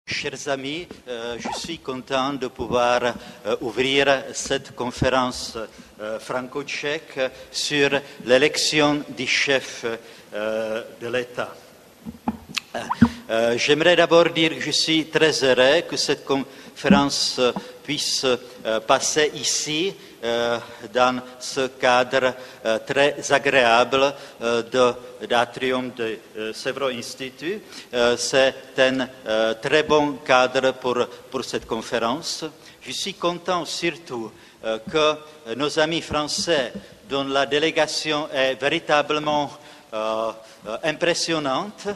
Chers amis, je suis content de pouvoir ouvrir cette conférence franco-tchèque sur l'élection du chef de l'État. J'aimerais d'abord dire que je suis très heureux que cette conférence puisse passer ici, dans ce cadre très agréable d'atrium de Sèvres Institut. C'est un très bon cadre pour cette conférence. Je suis content surtout que nos amis français, dont la délégation est véritablement impressionnante,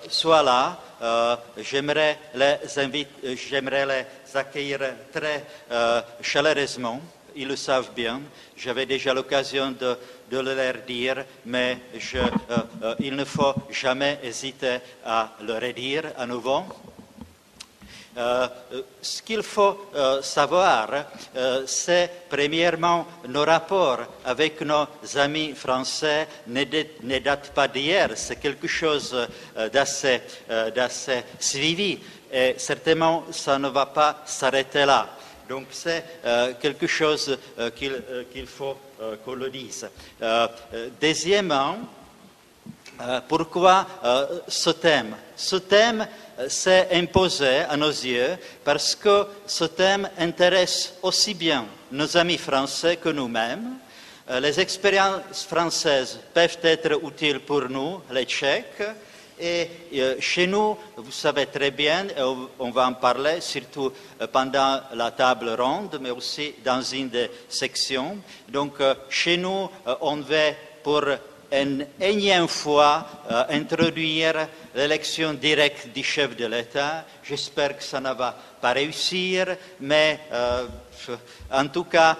soient là. J'aimerais les accueillir très chaleureusement. Ils le savent bien. J'avais déjà l'occasion de le leur dire, mais il ne faut jamais hésiter à le redire à nouveau. Ce qu'il faut savoir, c'est premièrement nos rapports avec nos amis français ne datent pas d'hier, c'est quelque chose d'assez suivi et certainement ça ne va pas s'arrêter là. Donc c'est quelque chose qu'il faut qu'on le dise. Deuxièmement, pourquoi ce thème? Ce thème s'est imposé à nos yeux parce que ce thème intéresse aussi bien nos amis français que nous-mêmes. Les expériences françaises peuvent être utiles pour nous, les Tchèques, et chez nous, vous savez très bien, et on va en parler surtout pendant la table ronde, mais aussi dans une des sections. Donc chez nous, on veut pour une énième fois introduire l'élection directe du chef de l'État. J'espère que ça ne va pas réussir, mais en tout cas,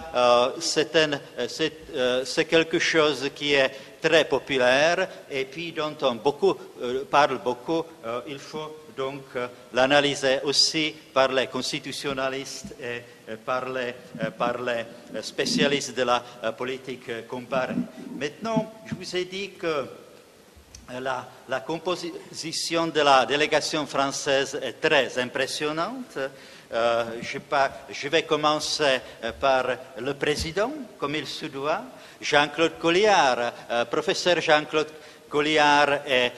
c'est quelque chose qui est très populaire et puis dont on parle beaucoup. Il faut donc l'analyser aussi par les constitutionnalistes et par les spécialistes de la politique comparée. Maintenant, je vous ai dit que la composition de la délégation française est très impressionnante. Je vais commencer par le président, comme il se doit, Jean-Claude Colliard. Professeur Jean-Claude Colliard est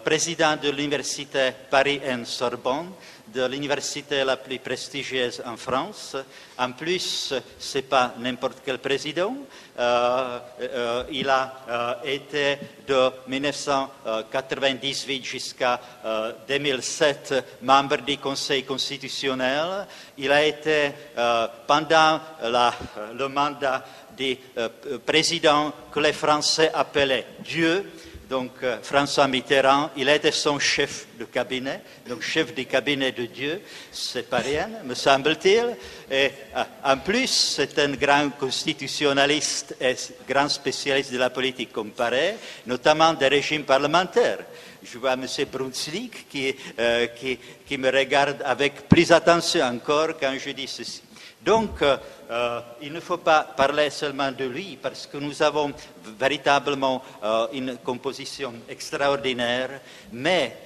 président de l'université Paris-Sorbonne, de l'université la plus prestigieuse en France. En plus, ce n'est pas n'importe quel président. Il a été de 1998 jusqu'à 2007 membre du Conseil constitutionnel. Il a été, pendant le mandat du président que les Français appelaient Dieu, donc François Mitterrand, il était son chef de cabinet, donc chef du cabinet de Dieu, c'est pas rien, me semble-t-il. Et en plus, c'est un grand constitutionnaliste et grand spécialiste de la politique comparée, notamment des régimes parlementaires. Je vois M. Brunswick qui me regarde avec plus attention encore quand je dis ceci. Donc, il ne faut pas parler seulement de lui parce que nous avons véritablement une composition extraordinaire, mais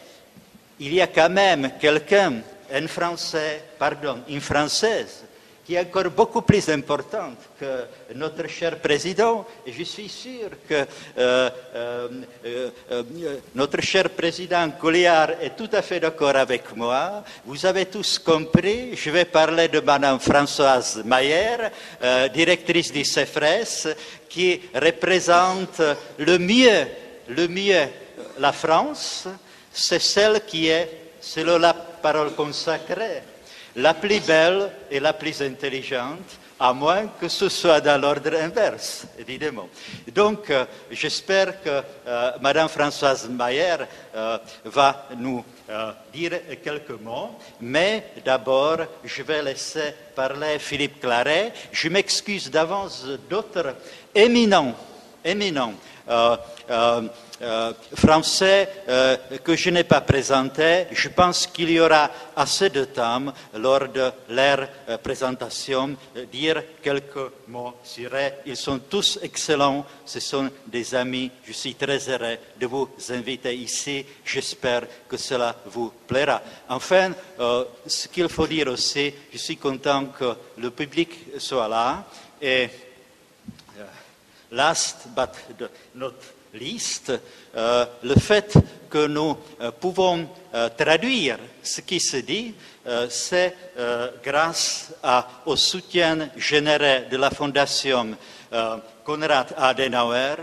il y a quand même quelqu'un, une Française, qui est encore beaucoup plus importante que notre cher président. Et je suis sûr que notre cher président Colliard est tout à fait d'accord avec moi. Vous avez tous compris, je vais parler de Madame Françoise Mayer, directrice du CEFRES, qui représente le mieux la France. C'est celle qui est, selon la parole consacrée, la plus belle et la plus intelligente, à moins que ce soit dans l'ordre inverse, évidemment. Donc, j'espère que Madame Françoise Mayer va nous dire quelques mots, mais d'abord, je vais laisser parler Philippe Claret. Je m'excuse d'avance d'autres éminents éminents français que je n'ai pas présentés. Je pense qu'il y aura assez de temps lors de leur présentation dire quelques mots sur eux. Ils sont tous excellents, ce sont des amis. Je suis très heureux de vous inviter ici. J'espère que cela vous plaira. Enfin, ce qu'il faut dire aussi, je suis content que le public soit là. Et last but not least, le fait que nous pouvons traduire ce qui se dit, c'est grâce au soutien généreux de la Fondation Konrad Adenauer.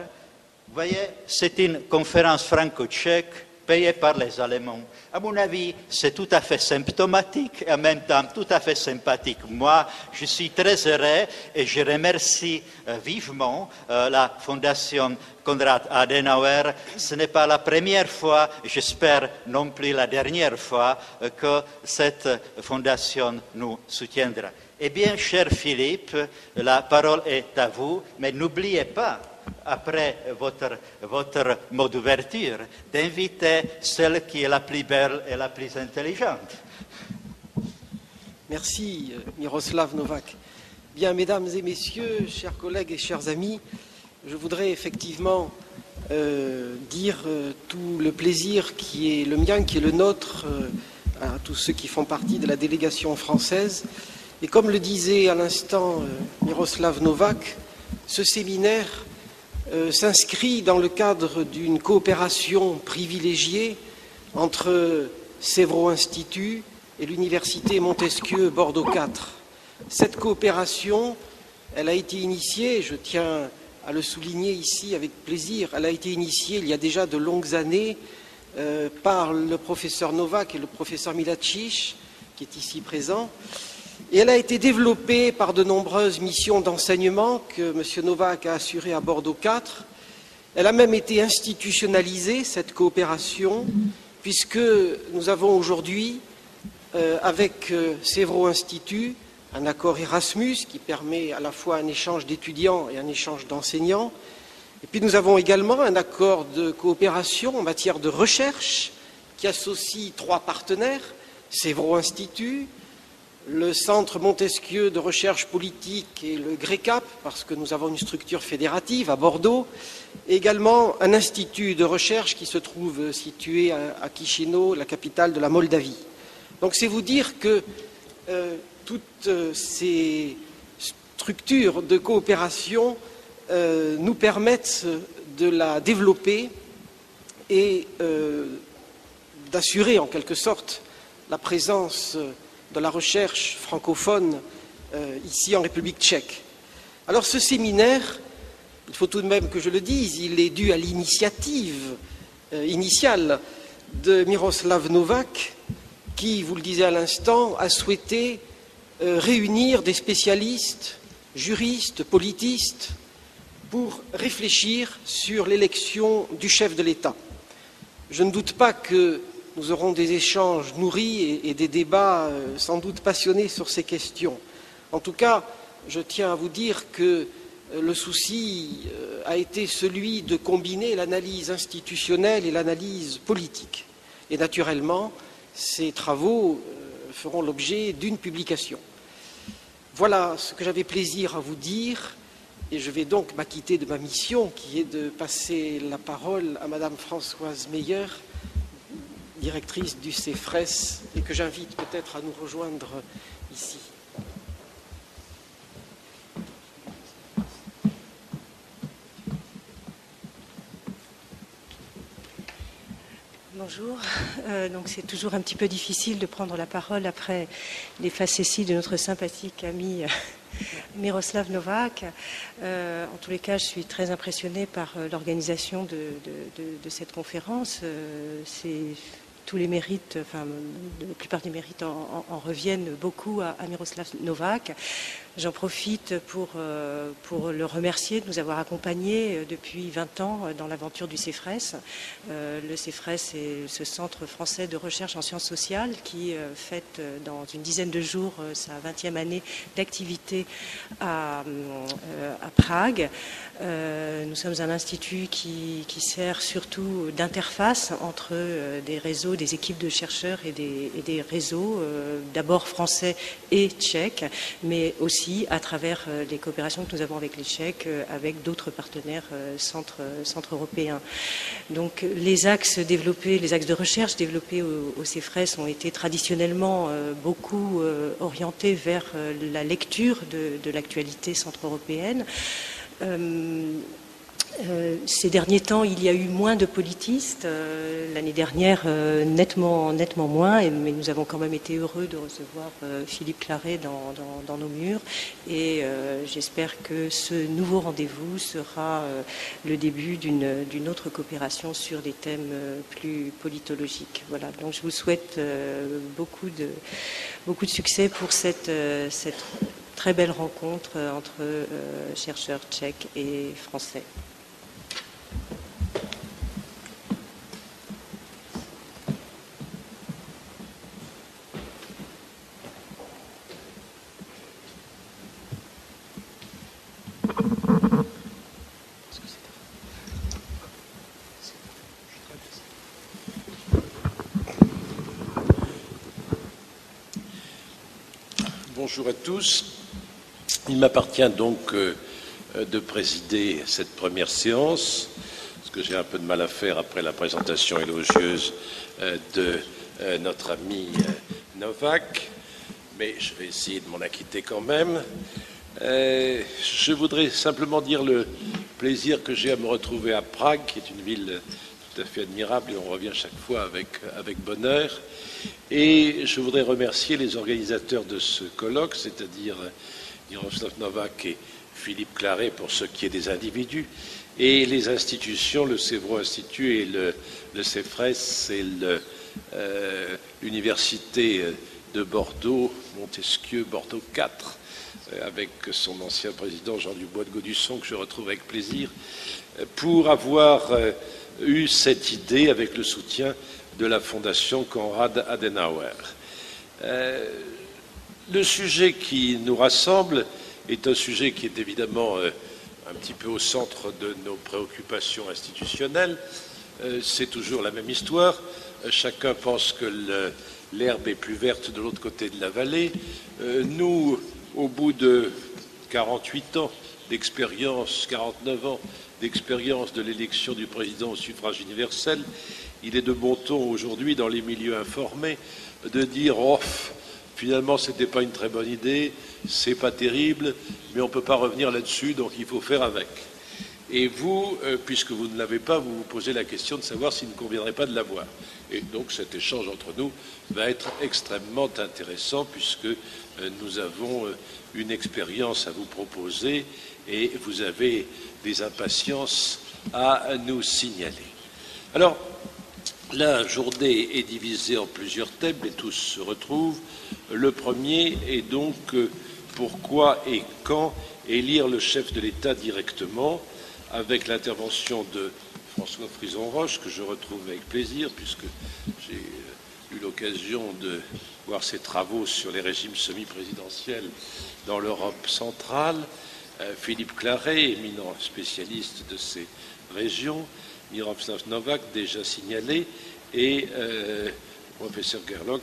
Vous voyez, c'est une conférence franco-tchèque payée par les Allemands. À mon avis, c'est tout à fait symptomatique et en même temps tout à fait sympathique. Moi, je suis très heureux et je remercie vivement la Fondation Konrad Adenauer. Ce n'est pas la première fois, j'espère non plus la dernière fois, que cette fondation nous soutiendra. Eh bien, cher Philippe, la parole est à vous, mais n'oubliez pas, après votre mot d'ouverture, d'inviter celle qui est la plus belle et la plus intelligente. Merci, Miroslav Novák. Bien, mesdames et messieurs, chers collègues et chers amis, je voudrais effectivement dire tout le plaisir qui est le mien, qui est le nôtre, à tous ceux qui font partie de la délégation française. Et comme le disait à l'instant Miroslav Novák, ce séminaire s'inscrit dans le cadre d'une coopération privilégiée entre Sèvres Institut et l'Université Montesquieu Bordeaux IV. Cette coopération, elle a été initiée, je tiens à le souligner ici avec plaisir, elle a été initiée il y a déjà de longues années par le professeur Novák et le professeur Milacic, qui est ici présent. Et elle a été développée par de nombreuses missions d'enseignement que M. Novák a assurées à Bordeaux IV. Elle a même été institutionnalisée, cette coopération, puisque nous avons aujourd'hui, avec Sèvres Institut, un accord Erasmus qui permet à la fois un échange d'étudiants et un échange d'enseignants. Et puis nous avons également un accord de coopération en matière de recherche qui associe 3 partenaires, Sèvres Institut, le Centre Montesquieu de recherche politique et le GRECAP, parce que nous avons une structure fédérative à Bordeaux, et également un institut de recherche qui se trouve situé à Chisinau, la capitale de la Moldavie. Donc c'est vous dire que toutes ces structures de coopération nous permettent de la développer et d'assurer en quelque sorte la présence de la recherche francophone ici en République tchèque. Alors ce séminaire, il faut tout de même que je le dise, il est dû à l'initiative initiale de Miroslav Novák, qui, vous le disiez à l'instant, a souhaité réunir des spécialistes, juristes, politistes, pour réfléchir sur l'élection du chef de l'État. Je ne doute pas que nous aurons des échanges nourris et des débats sans doute passionnés sur ces questions. En tout cas, je tiens à vous dire que le souci a été celui de combiner l'analyse institutionnelle et l'analyse politique. Et naturellement, ces travaux feront l'objet d'une publication. Voilà ce que j'avais plaisir à vous dire. Et je vais donc m'acquitter de ma mission, qui est de passer la parole à Madame Françoise Meyer, directrice du CEFRES, et que j'invite peut-être à nous rejoindre ici. Bonjour. Donc c'est toujours un petit peu difficile de prendre la parole après les facéties de notre sympathique ami Miroslav Novák. En tous les cas, je suis très impressionnée par l'organisation de cette conférence. Tous les mérites, enfin la plupart des mérites en reviennent beaucoup à Miroslav Novák. J'en profite pour le remercier de nous avoir accompagnés depuis 20 ans dans l'aventure du CEFRES. Le CEFRES est ce centre français de recherche en sciences sociales qui fête dans une dizaine de jours sa 20e année d'activité à Prague. Nous sommes un institut qui sert surtout d'interface entre des réseaux, des équipes de chercheurs et des réseaux, d'abord français et tchèques, mais aussi à travers les coopérations que nous avons avec les Tchèques, avec d'autres partenaires centres européens. Donc les axes de recherche développés au CEFRES ont été traditionnellement beaucoup orientés vers la lecture de l'actualité centre-européenne. Ces derniers temps, il y a eu moins de politistes. L'année dernière, nettement moins, mais nous avons quand même été heureux de recevoir Philippe Claret dans nos murs. Et j'espère que ce nouveau rendez-vous sera le début d'une autre coopération sur des thèmes plus politologiques. Voilà. Donc je vous souhaite beaucoup de succès pour cette très belle rencontre entre chercheurs tchèques et français. Bonjour à tous. Il m'appartient donc de présider cette première séance, ce que j'ai un peu de mal à faire après la présentation élogieuse de notre ami Novak, mais je vais essayer de m'en acquitter quand même. Je voudrais simplement dire le plaisir que j'ai à me retrouver à Prague, qui est une ville tout à fait admirable et on revient chaque fois avec bonheur. Et je voudrais remercier les organisateurs de ce colloque, c'est-à-dire Miroslav Novak et Philippe Claret pour ce qui est des individus, et les institutions, le Sèvres Institut et le CEFRES et l'Université de Bordeaux, Montesquieu, Bordeaux 4, avec son ancien président Jean Dubois de Gaudusson, que je retrouve avec plaisir, pour avoir eu cette idée avec le soutien de la Fondation Konrad Adenauer. Le sujet qui nous rassemble est un sujet qui est évidemment un petit peu au centre de nos préoccupations institutionnelles. C'est toujours la même histoire. Chacun pense que l'herbe est plus verte de l'autre côté de la vallée. Nous, au bout de 48 ans d'expérience, 49 ans d'expérience de l'élection du président au suffrage universel, il est de bon ton aujourd'hui dans les milieux informés de dire « Oh, finalement, ce n'était pas une très bonne idée, c'est pas terrible, mais on ne peut pas revenir là-dessus, donc il faut faire avec. » Et vous, puisque vous ne l'avez pas, vous vous posez la question de savoir s'il ne conviendrait pas de l'avoir. Et donc cet échange entre nous va être extrêmement intéressant puisque nous avons une expérience à vous proposer et vous avez des impatiences à nous signaler. Alors, la journée est divisée en plusieurs thèmes et tous se retrouvent. Le premier est donc pourquoi et quand élire le chef de l'État directement, avec l'intervention de François Frison-Roche, que je retrouve avec plaisir, puisque j'ai eu l'occasion de voir ses travaux sur les régimes semi-présidentiels dans l'Europe centrale, Philippe Claret, éminent spécialiste de ces régions, Miroslav Novak, déjà signalé, et le professeur Gerlock,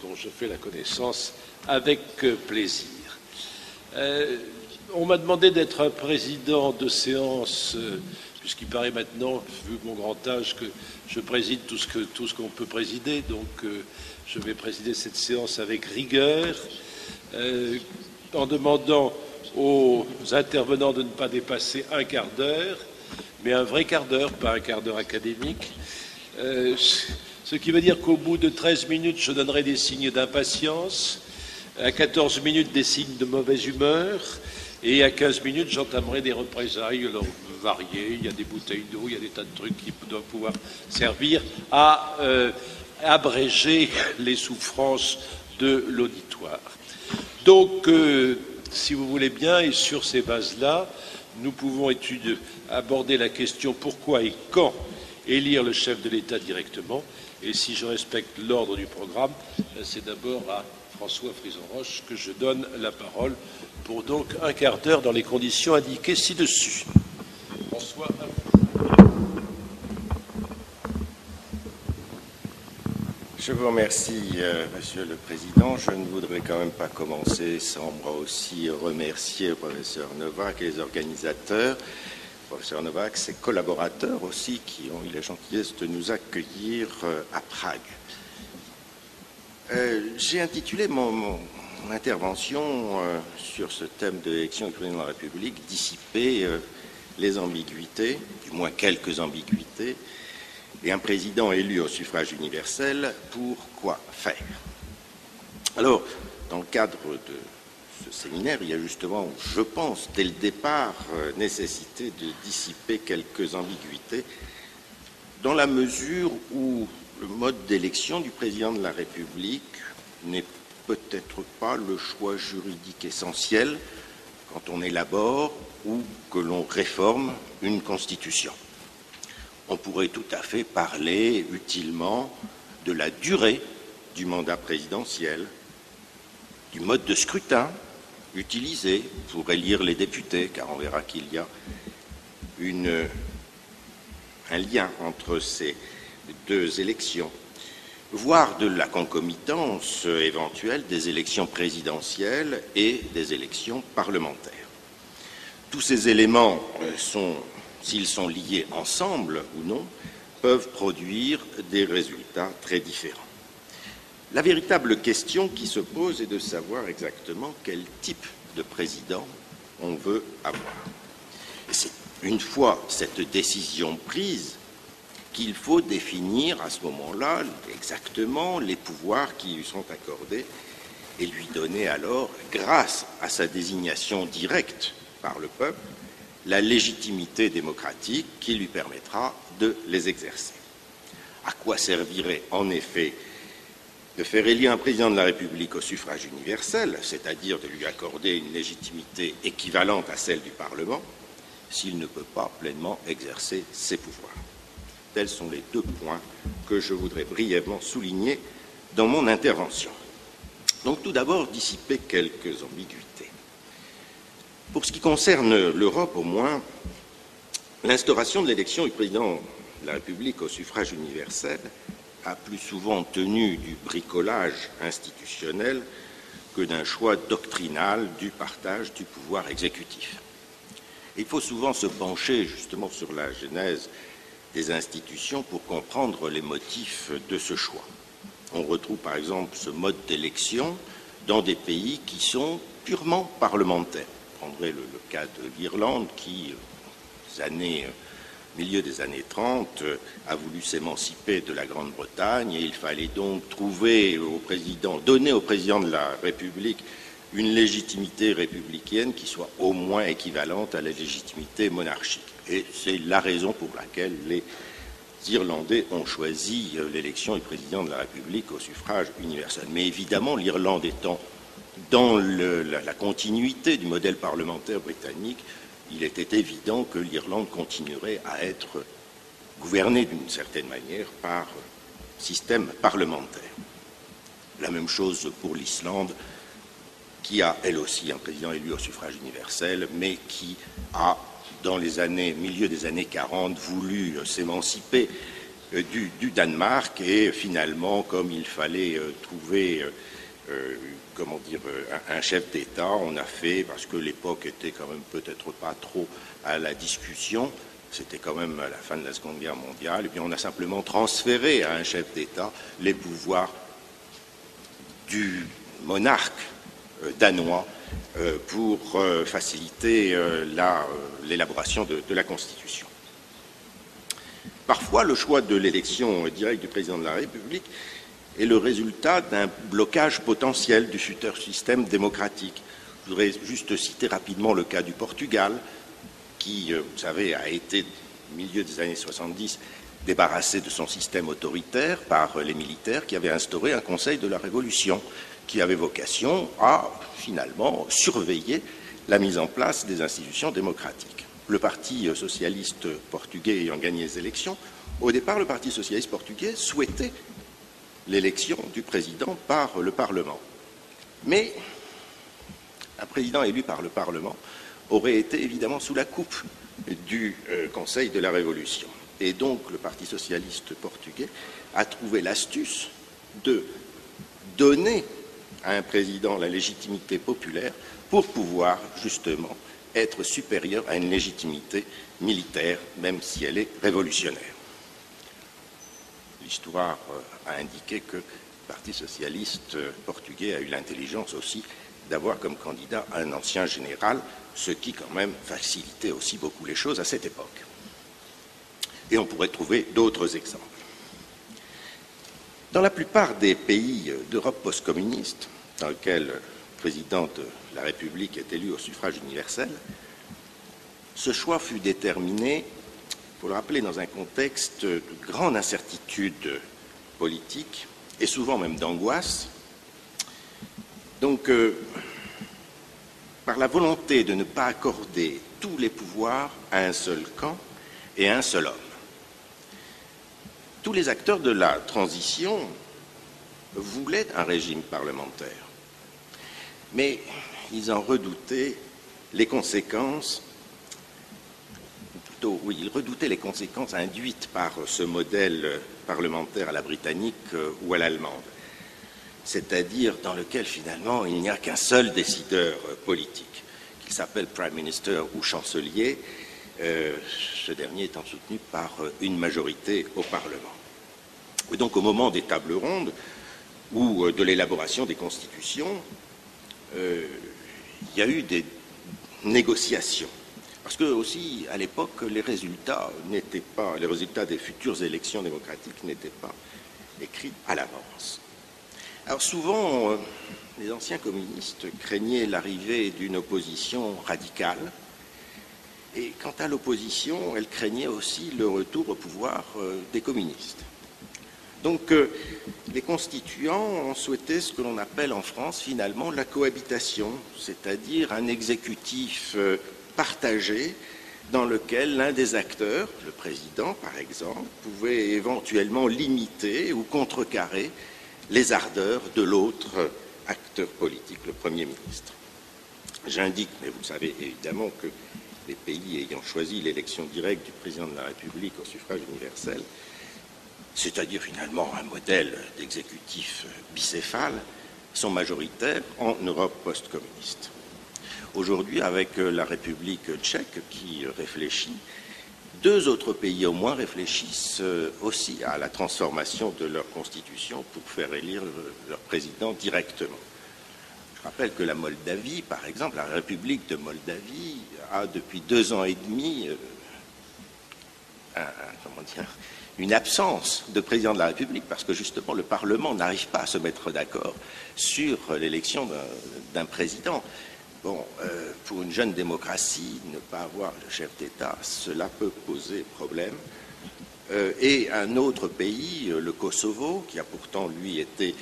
dont je fais la connaissance avec plaisir. On m'a demandé d'être un président de séance, puisqu'il paraît maintenant, vu mon grand âge, que je préside tout ce qu'on peut présider, donc je vais présider cette séance avec rigueur, en demandant aux intervenants de ne pas dépasser un quart d'heure, mais un vrai quart d'heure, pas un quart d'heure académique, ce qui veut dire qu'au bout de 13 minutes, je donnerai des signes d'impatience, à 14 minutes, des signes de mauvaise humeur, et à 15 minutes, j'entamerai des représailles variées. Il y a des bouteilles d'eau, il y a des tas de trucs qui doivent pouvoir servir à abréger les souffrances de l'auditoire. Donc, si vous voulez bien, et sur ces bases-là, nous pouvons aborder la question pourquoi et quand élire le chef de l'État directement. Et si je respecte l'ordre du programme, c'est d'abord à François Frison-Roche que je donne la parole pour donc un quart d'heure dans les conditions indiquées ci-dessus. François. Je vous remercie, Monsieur le Président. Je ne voudrais quand même pas commencer sans moi aussi remercier le professeur Novak et les organisateurs. Le professeur Novak, ses collaborateurs aussi, qui ont eu la gentillesse de nous accueillir à Prague. J'ai intitulé mon intervention sur ce thème de l'élection du président de la République « Dissiper les ambiguïtés », du moins quelques ambiguïtés, et un président élu au suffrage universel, pour quoi faire? Alors, dans le cadre de ce séminaire, il y a justement, je pense, dès le départ, nécessité de dissiper quelques ambiguïtés, dans la mesure où le mode d'élection du président de la République n'est peut-être pas le choix juridique essentiel quand on élabore ou que l'on réforme une constitution. On pourrait tout à fait parler utilement de la durée du mandat présidentiel, du mode de scrutin utilisé pour élire les députés, car on verra qu'il y a un lien entre ces deux élections, voire de la concomitance éventuelle des élections présidentielles et des élections parlementaires. Tous ces éléments s'ils sont liés ensemble ou non, peuvent produire des résultats très différents. La véritable question qui se pose est de savoir exactement quel type de président on veut avoir. Et c'est une fois cette décision prise qu'il faut définir à ce moment-là exactement les pouvoirs qui lui sont accordés et lui donner alors, grâce à sa désignation directe par le peuple, la légitimité démocratique qui lui permettra de les exercer. À quoi servirait en effet de faire élire un président de la République au suffrage universel, c'est-à-dire de lui accorder une légitimité équivalente à celle du Parlement, s'il ne peut pas pleinement exercer ses pouvoirs? Tels sont les deux points que je voudrais brièvement souligner dans mon intervention. Donc tout d'abord, dissiper quelques ambiguïtés. Pour ce qui concerne l'Europe, au moins, l'instauration de l'élection du président de la République au suffrage universel a plus souvent tenu du bricolage institutionnel que d'un choix doctrinal du partage du pouvoir exécutif. Il faut souvent se pencher justement sur la genèse des institutions pour comprendre les motifs de ce choix. On retrouve par exemple ce mode d'élection dans des pays qui sont purement parlementaires. Je prendrai le cas de l'Irlande qui, milieu des années 30, a voulu s'émanciper de la Grande-Bretagne et il fallait donc donner au président de la République une légitimité républicaine qui soit au moins équivalente à la légitimité monarchique. Et c'est la raison pour laquelle les Irlandais ont choisi l'élection du président de la République au suffrage universel. Mais évidemment, l'Irlande étant dans la continuité du modèle parlementaire britannique, il était évident que l'Irlande continuerait à être gouvernée d'une certaine manière par système parlementaire. La même chose pour l'Islande, qui a elle aussi un président élu au suffrage universel, mais qui a, dans les milieu des années 40, voulu s'émanciper du Danemark et finalement, comme il fallait trouver un chef d'État, on a fait, parce que l'époque était quand même peut-être pas trop à la discussion, c'était quand même à la fin de la Seconde Guerre mondiale, et bien on a simplement transféré à un chef d'État les pouvoirs du monarque danois pour faciliter l'élaboration de la Constitution. Parfois, le choix de l'élection directe du président de la République est le résultat d'un blocage potentiel du futur système démocratique. Je voudrais juste citer rapidement le cas du Portugal, qui, vous savez, a été, au milieu des années 70, débarrassé de son système autoritaire par les militaires qui avaient instauré un Conseil de la Révolution, qui avait vocation à, finalement, surveiller la mise en place des institutions démocratiques. Le Parti socialiste portugais ayant gagné les élections, au départ, le Parti socialiste portugais souhaitait l'élection du président par le Parlement. Mais un président élu par le Parlement aurait été évidemment sous la coupe du Conseil de la Révolution. Et donc le Parti socialiste portugais a trouvé l'astuce de donner à un président la légitimité populaire pour pouvoir justement être supérieur à une légitimité militaire, même si elle est révolutionnaire. L'histoire a indiqué que le Parti socialiste portugais a eu l'intelligence aussi d'avoir comme candidat un ancien général, ce qui quand même facilitait aussi beaucoup les choses à cette époque. Et on pourrait trouver d'autres exemples. Dans la plupart des pays d'Europe post-communiste, dans lesquels le président de la République est élu au suffrage universel, ce choix fut déterminé, il faut le rappeler, dans un contexte de grande incertitude politique et souvent même d'angoisse. Donc, par la volonté de ne pas accorder tous les pouvoirs à un seul camp et à un seul homme. Tous les acteurs de la transition voulaient un régime parlementaire, mais ils en redoutaient les conséquences, ils redoutaient les conséquences induites par ce modèle parlementaire à la britannique ou à l'allemande, c'est-à-dire dans lequel finalement il n'y a qu'un seul décideur politique, qu'il s'appelle Prime Minister ou chancelier, ce dernier étant soutenu par une majorité au Parlement. Et donc au moment des tables rondes ou de l'élaboration des constitutions, il y a eu des négociations. Parce que aussi, à l'époque, les résultats des futures élections démocratiques n'étaient pas écrits à l'avance. Alors souvent, les anciens communistes craignaient l'arrivée d'une opposition radicale. Et quant à l'opposition, elle craignait aussi le retour au pouvoir des communistes. Donc, les constituants ont souhaité ce que l'on appelle en France finalement la cohabitation, c'est-à-dire un exécutif partagé dans lequel l'un des acteurs, le président par exemple, pouvait éventuellement limiter ou contrecarrer les ardeurs de l'autre acteur politique, le Premier ministre. J'indique, mais vous savez évidemment que les pays ayant choisi l'élection directe du président de la République au suffrage universel, c'est-à-dire finalement un modèle d'exécutif bicéphale, sont majoritaires en Europe post-communiste. Aujourd'hui, avec la République tchèque qui réfléchit, 2 autres pays au moins réfléchissent aussi à la transformation de leur constitution pour faire élire leur président directement. Je rappelle que la Moldavie, par exemple, la République de Moldavie, a depuis 2 ans et demi une absence de président de la République parce que justement le Parlement n'arrive pas à se mettre d'accord sur l'élection d'un président. Bon, pour une jeune démocratie, ne pas avoir le chef d'État, cela peut poser problème. Et un autre pays, le Kosovo, qui a pourtant, lui, été,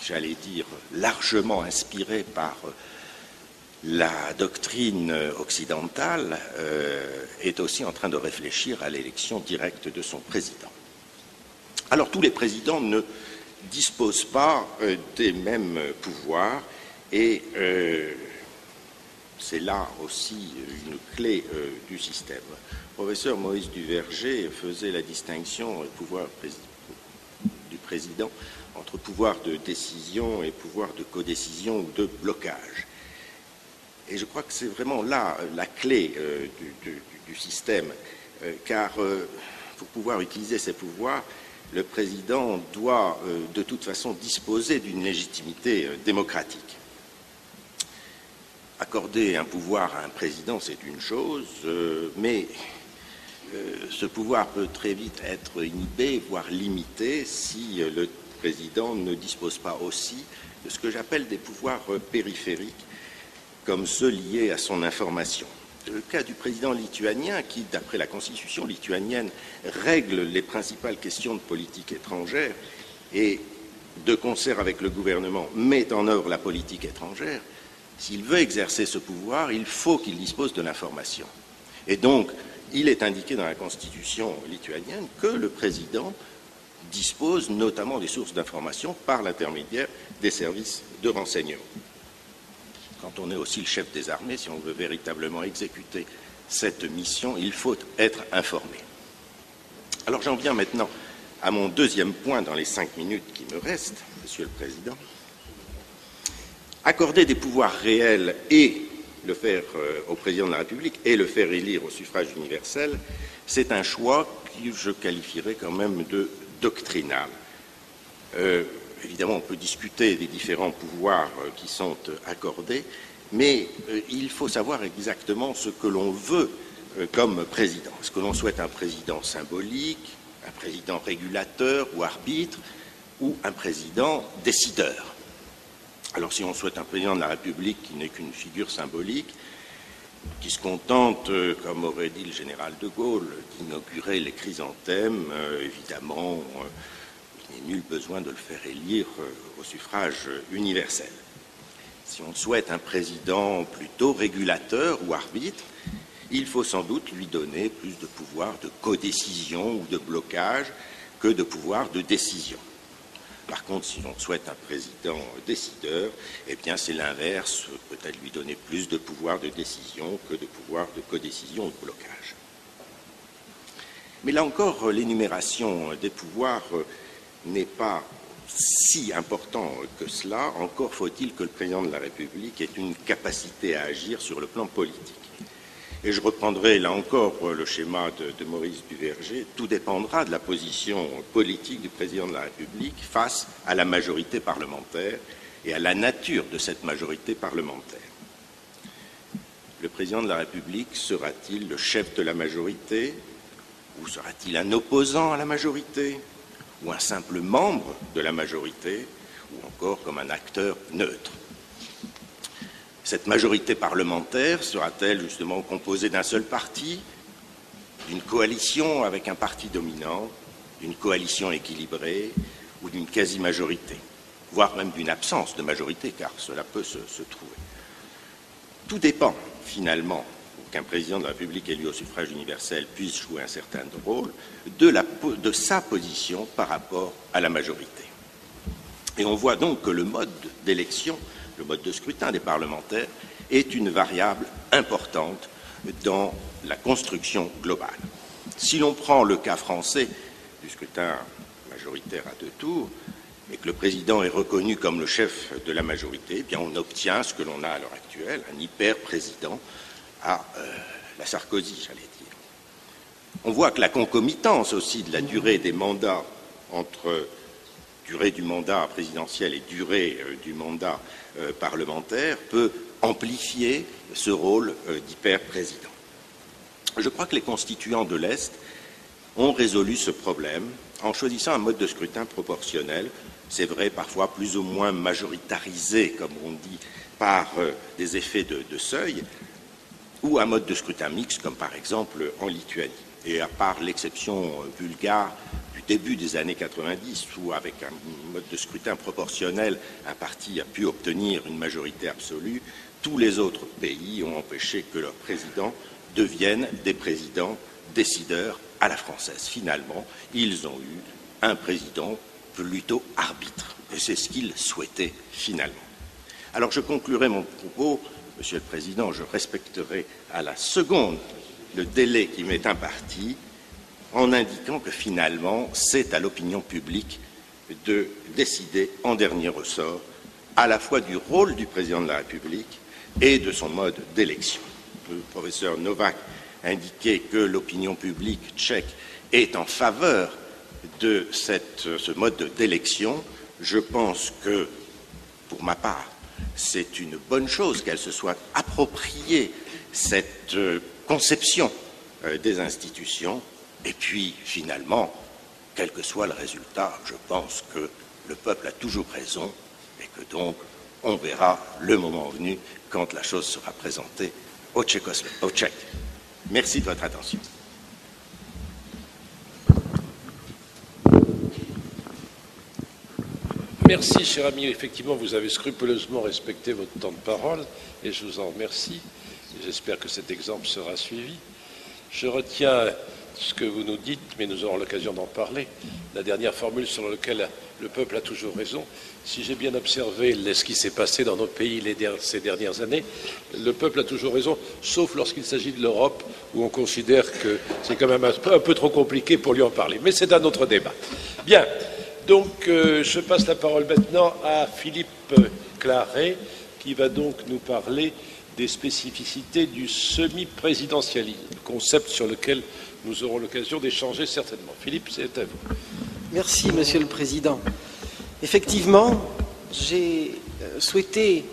j'allais dire, largement inspiré par la doctrine occidentale, est aussi en train de réfléchir à l'élection directe de son président. Alors, tous les présidents ne disposent pas des mêmes pouvoirs. Et c'est là aussi une clé du système. Le professeur Maurice Duverger faisait la distinction du président entre pouvoir de décision et pouvoir de codécision ou de blocage. Et je crois que c'est vraiment là la clé du système, car pour pouvoir utiliser ces pouvoirs, le président doit de toute façon disposer d'une légitimité démocratique. Accorder un pouvoir à un président, c'est une chose, mais ce pouvoir peut très vite être inhibé, voire limité, si le président ne dispose pas aussi de ce que j'appelle des pouvoirs périphériques, comme ceux liés à son information. le cas du président lituanien qui, d'après la constitution lituanienne, règle les principales questions de politique étrangère et, de concert avec le gouvernement, met en œuvre la politique étrangère, s'il veut exercer ce pouvoir, il faut qu'il dispose de l'information. Et donc, il est indiqué dans la constitution lituanienne que le président dispose notamment des sources d'information par l'intermédiaire des services de renseignement. Quand on est aussi le chef des armées, si on veut véritablement exécuter cette mission, il faut être informé. Alors j'en viens maintenant à mon deuxième point dans les 5 minutes qui me restent, Monsieur le Président. Accorder des pouvoirs réels et le faire au Président de la République et le faire élire au suffrage universel, c'est un choix que je qualifierais quand même de doctrinal. Évidemment, on peut discuter des différents pouvoirs qui sont accordés, mais il faut savoir exactement ce que l'on veut comme président. Est-ce que l'on souhaite un président symbolique, un président régulateur ou arbitre, ou un président décideur? Alors, si on souhaite un président de la République qui n'est qu'une figure symbolique, qui se contente, comme aurait dit le général de Gaulle, d'inaugurer les chrysanthèmes, évidemment, il n'est nul besoin de le faire élire au suffrage universel. Si on souhaite un président plutôt régulateur ou arbitre, il faut sans doute lui donner plus de pouvoir de codécision ou de blocage que de pouvoir de décision. Par contre, si l'on souhaite un président décideur, eh bien c'est l'inverse, peut-être lui donner plus de pouvoir de décision que de pouvoir de codécision ou de blocage. Mais là encore, l'énumération des pouvoirs n'est pas si important que cela. Encore faut-il que le président de la République ait une capacité à agir sur le plan politique. Et je reprendrai là encore le schéma de Maurice Duverger. Tout dépendra de la position politique du président de la République face à la majorité parlementaire et à la nature de cette majorité parlementaire. Le président de la République sera-t-il le chef de la majorité ou sera-t-il un opposant à la majorité ou un simple membre de la majorité ou encore comme un acteur neutre? Cette majorité parlementaire sera-t-elle justement composée d'un seul parti, d'une coalition avec un parti dominant, d'une coalition équilibrée ou d'une quasi-majorité, voire même d'une absence de majorité, car cela peut se trouver. Tout dépend, finalement, pour qu'un président de la République élu au suffrage universel puisse jouer un certain rôle, de sa position par rapport à la majorité. Et on voit donc que le mode d'élection, le mode de scrutin des parlementaires est une variable importante dans la construction globale. Si l'on prend le cas français du scrutin majoritaire à 2 tours et que le président est reconnu comme le chef de la majorité, eh bien on obtient ce que l'on a à l'heure actuelle, un hyper-président à la Sarkozy, j'allais dire. On voit que la concomitance aussi de la durée des mandats entre durée du mandat présidentiel et durée du mandat parlementaire peut amplifier ce rôle d'hyper-président. Je crois que les constituants de l'Est ont résolu ce problème en choisissant un mode de scrutin proportionnel, c'est vrai parfois plus ou moins majoritarisé, comme on dit, par des effets de seuil, ou un mode de scrutin mixte, comme par exemple en Lituanie. Et à part l'exception bulgare du début des années 90, où avec un mode de scrutin proportionnel, un parti a pu obtenir une majorité absolue, tous les autres pays ont empêché que leurs présidents deviennent des présidents décideurs à la française. Finalement, ils ont eu un président plutôt arbitre, et c'est ce qu'ils souhaitaient finalement. Alors je conclurai mon propos, Monsieur le Président, je respecterai à la seconde le délai qui m'est imparti, en indiquant que finalement, c'est à l'opinion publique de décider en dernier ressort à la fois du rôle du président de la République et de son mode d'élection. Le professeur Novak indiquait que l'opinion publique tchèque est en faveur de ce mode d'élection. Je pense que, pour ma part, c'est une bonne chose qu'elle se soit appropriée cette conception des institutions. Et puis, finalement, quel que soit le résultat, je pense que le peuple a toujours raison et que donc on verra le moment venu quand la chose sera présentée Ocek. Merci de votre attention. Merci, cher ami. Effectivement, vous avez scrupuleusement respecté votre temps de parole et je vous en remercie. J'espère que cet exemple sera suivi. Je retiens ce que vous nous dites, mais nous aurons l'occasion d'en parler. La dernière formule sur laquelle le peuple a toujours raison. Si j'ai bien observé ce qui s'est passé dans notre pays ces dernières années, le peuple a toujours raison, sauf lorsqu'il s'agit de l'Europe, où on considère que c'est quand même un peu trop compliqué pour lui en parler. Mais c'est un autre débat. Bien. Donc, je passe la parole maintenant à Philippe Claret, qui va donc nous parler des spécificités du semi-présidentialisme, concept sur lequel nous aurons l'occasion d'échanger certainement. Philippe, c'est à vous. Merci, Monsieur le Président. Effectivement, j'ai souhaité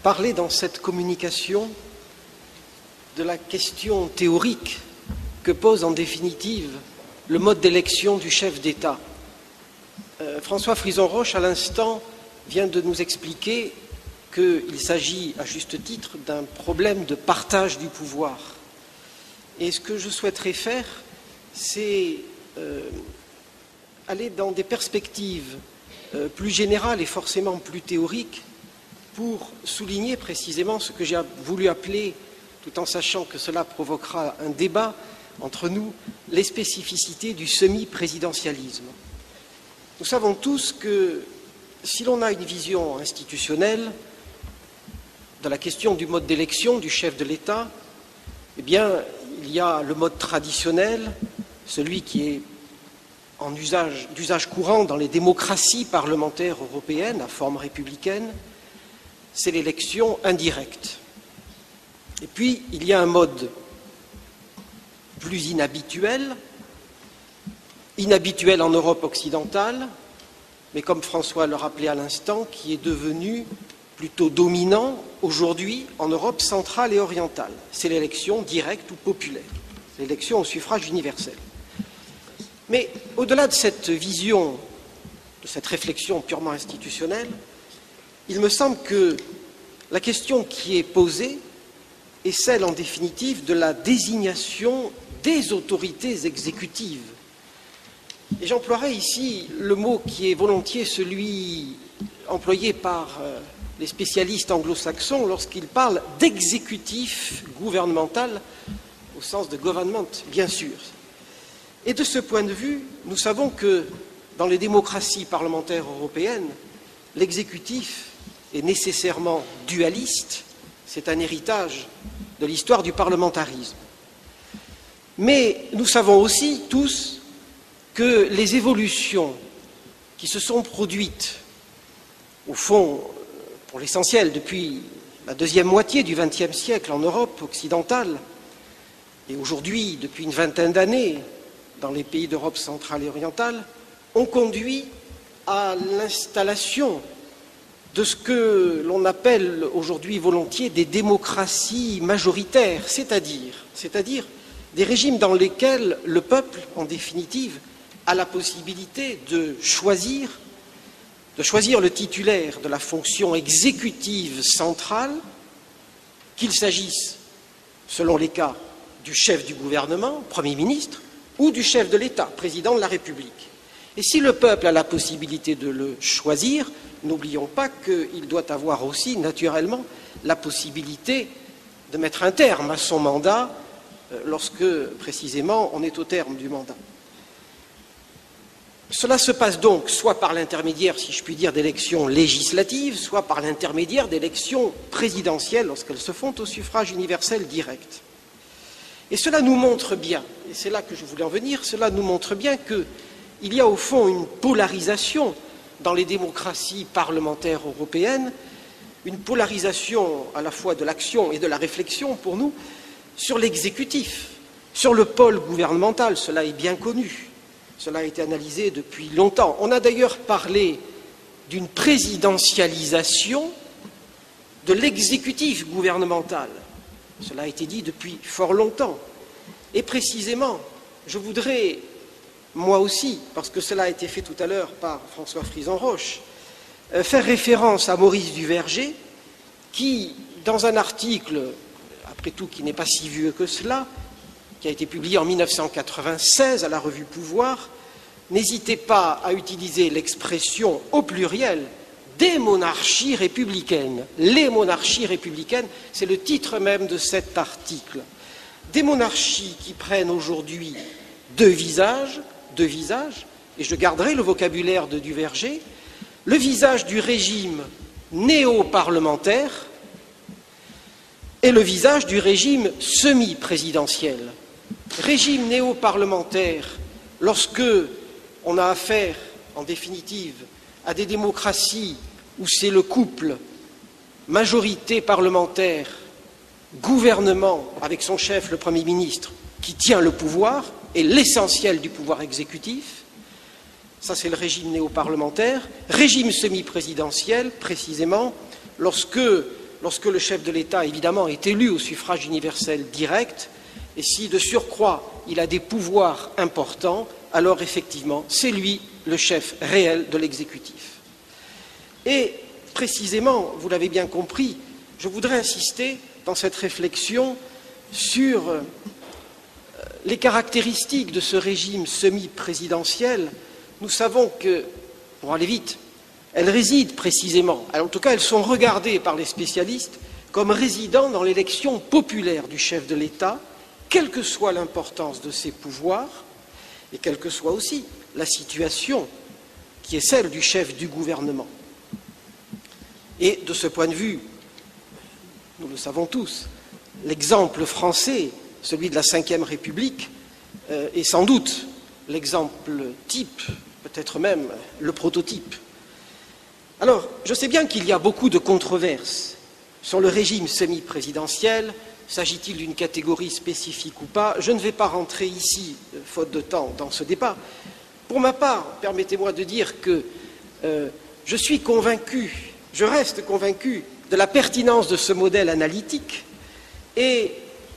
parler dans cette communication de la question théorique que pose en définitive le mode d'élection du chef d'État. François Frison-Roche, à l'instant, vient de nous expliquer qu'il s'agit, à juste titre, d'un problème de partage du pouvoir. Et ce que je souhaiterais faire, c'est aller dans des perspectives plus générales et forcément plus théoriques pour souligner précisément ce que j'ai voulu appeler, tout en sachant que cela provoquera un débat entre nous, les spécificités du semi-présidentialisme. Nous savons tous que si l'on a une vision institutionnelle de la question du mode d'élection du chef de l'État, eh bien, il y a le mode traditionnel, celui qui est d'usage courant dans les démocraties parlementaires européennes à forme républicaine, c'est l'élection indirecte. Et puis, il y a un mode plus inhabituel en Europe occidentale, mais comme François le rappelait à l'instant, qui est devenu plutôt dominant aujourd'hui en Europe centrale et orientale. C'est l'élection directe ou populaire, l'élection au suffrage universel. Mais au-delà de cette vision, de cette réflexion purement institutionnelle, il me semble que la question qui est posée est celle, en définitive, de la désignation des autorités exécutives. Et j'emploierai ici le mot qui est volontiers celui employé par les spécialistes anglo-saxons lorsqu'ils parlent d'exécutif gouvernemental, au sens de government, bien sûr. Et de ce point de vue, nous savons que dans les démocraties parlementaires européennes, l'exécutif est nécessairement dualiste, c'est un héritage de l'histoire du parlementarisme. Mais nous savons aussi tous que les évolutions qui se sont produites, au fond, pour l'essentiel, depuis la deuxième moitié du XXe siècle en Europe occidentale, et aujourd'hui, depuis une vingtaine d'années, dans les pays d'Europe centrale et orientale, ont conduit à l'installation de ce que l'on appelle aujourd'hui volontiers des démocraties majoritaires, c'est-à-dire des régimes dans lesquels le peuple, en définitive, a la possibilité de choisir le titulaire de la fonction exécutive centrale, qu'il s'agisse, selon les cas, du chef du gouvernement, Premier ministre, ou du chef de l'État, président de la République. Et si le peuple a la possibilité de le choisir, n'oublions pas qu'il doit avoir aussi, naturellement, la possibilité de mettre un terme à son mandat lorsque, précisément, on est au terme du mandat. Cela se passe donc soit par l'intermédiaire, si je puis dire, d'élections législatives, soit par l'intermédiaire d'élections présidentielles lorsqu'elles se font au suffrage universel direct. Et cela nous montre bien, et c'est là que je voulais en venir, cela nous montre bien qu'il y a au fond une polarisation dans les démocraties parlementaires européennes, une polarisation à la fois de l'action et de la réflexion pour nous sur l'exécutif, sur le pôle gouvernemental, cela est bien connu. Cela a été analysé depuis longtemps. On a d'ailleurs parlé d'une présidentialisation de l'exécutif gouvernemental. Cela a été dit depuis fort longtemps. Et précisément, je voudrais, moi aussi, parce que cela a été fait tout à l'heure par François Frison-Roche, faire référence à Maurice Duverger, qui, dans un article, après tout, qui n'est pas si vieux que cela, qui a été publié en 1996 à la revue Pouvoir, n'hésitez pas à utiliser l'expression au pluriel des monarchies républicaines. Les monarchies républicaines, c'est le titre même de cet article. Des monarchies qui prennent aujourd'hui deux visages, et je garderai le vocabulaire de Duverger, le visage du régime néo-parlementaire et le visage du régime semi-présidentiel. Régime néo-parlementaire, lorsque on a affaire, en définitive, à des démocraties où c'est le couple majorité parlementaire, gouvernement avec son chef, le Premier ministre, qui tient le pouvoir et l'essentiel du pouvoir exécutif. Ça, c'est le régime néo-parlementaire. Régime semi-présidentiel, précisément, lorsque le chef de l'État, évidemment, est élu au suffrage universel direct, et si, de surcroît, il a des pouvoirs importants, alors, effectivement, c'est lui le chef réel de l'exécutif. Et, précisément, vous l'avez bien compris, je voudrais insister, dans cette réflexion, sur les caractéristiques de ce régime semi-présidentiel. Nous savons que, pour aller vite, elles résident précisément, en tout cas elles sont regardées par les spécialistes comme résidant dans l'élection populaire du chef de l'État, quelle que soit l'importance de ses pouvoirs et quelle que soit aussi la situation qui est celle du chef du gouvernement. Et de ce point de vue, nous le savons tous, l'exemple français, celui de la Ve République, est sans doute l'exemple type, peut-être même le prototype. Alors, je sais bien qu'il y a beaucoup de controverses sur le régime semi-présidentiel. S'agit-il d'une catégorie spécifique ou pas? Je ne vais pas rentrer ici, faute de temps, dans ce débat. Pour ma part, permettez-moi de dire que je suis convaincu, je reste convaincu de la pertinence de ce modèle analytique et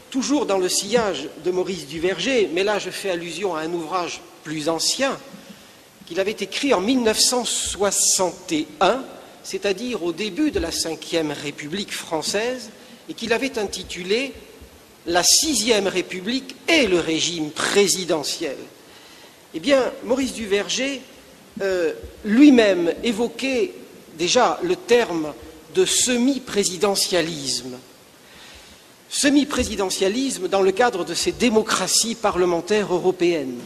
toujours dans le sillage de Maurice Duverger, mais là je fais allusion à un ouvrage plus ancien qu'il avait écrit en 1961, c'est-à-dire au début de la Ve République française, et qu'il avait intitulé « La Sixième République et le régime présidentiel ». Eh bien, Maurice Duverger lui-même évoquait déjà le terme de semi-présidentialisme. Semi-présidentialisme dans le cadre de ces démocraties parlementaires européennes.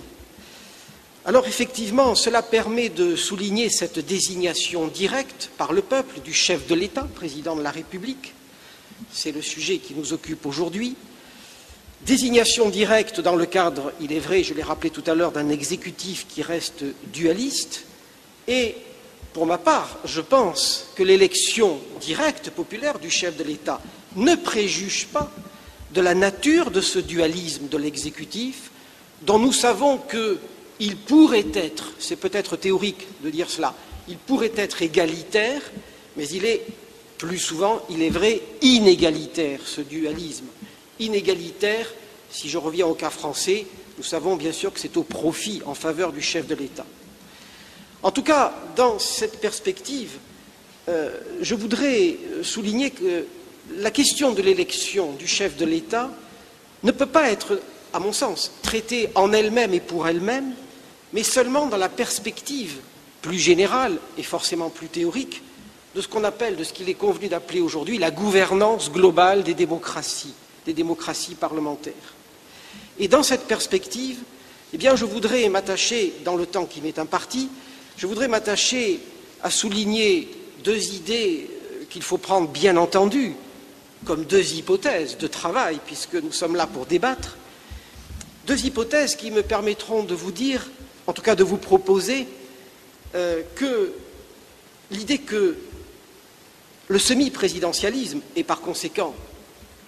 Alors effectivement, cela permet de souligner cette désignation directe par le peuple du chef de l'État, président de la République. C'est le sujet qui nous occupe aujourd'hui. Désignation directe dans le cadre, il est vrai, je l'ai rappelé tout à l'heure, d'un exécutif qui reste dualiste. Et pour ma part, je pense que l'élection directe populaire du chef de l'État ne préjuge pas de la nature de ce dualisme de l'exécutif, dont nous savons qu'il pourrait être, c'est peut-être théorique de dire cela, il pourrait être égalitaire, mais il est plus souvent, il est vrai, inégalitaire, ce dualisme. Inégalitaire, si je reviens au cas français, nous savons bien sûr que c'est au profit, en faveur du chef de l'État. En tout cas, dans cette perspective, je voudrais souligner que la question de l'élection du chef de l'État ne peut pas être, à mon sens, traitée en elle-même et pour elle-même, mais seulement dans la perspective plus générale et forcément plus théorique de ce qu'on appelle, de ce qu'il est convenu d'appeler aujourd'hui la gouvernance globale des démocraties parlementaires. Et dans cette perspective, eh bien, je voudrais m'attacher, dans le temps qui m'est imparti, je voudrais m'attacher à souligner deux idées qu'il faut prendre bien entendu comme deux hypothèses de travail, puisque nous sommes là pour débattre, deux hypothèses qui me permettront de vous dire, en tout cas de vous proposer, que l'idée que le semi-présidentialisme, et par conséquent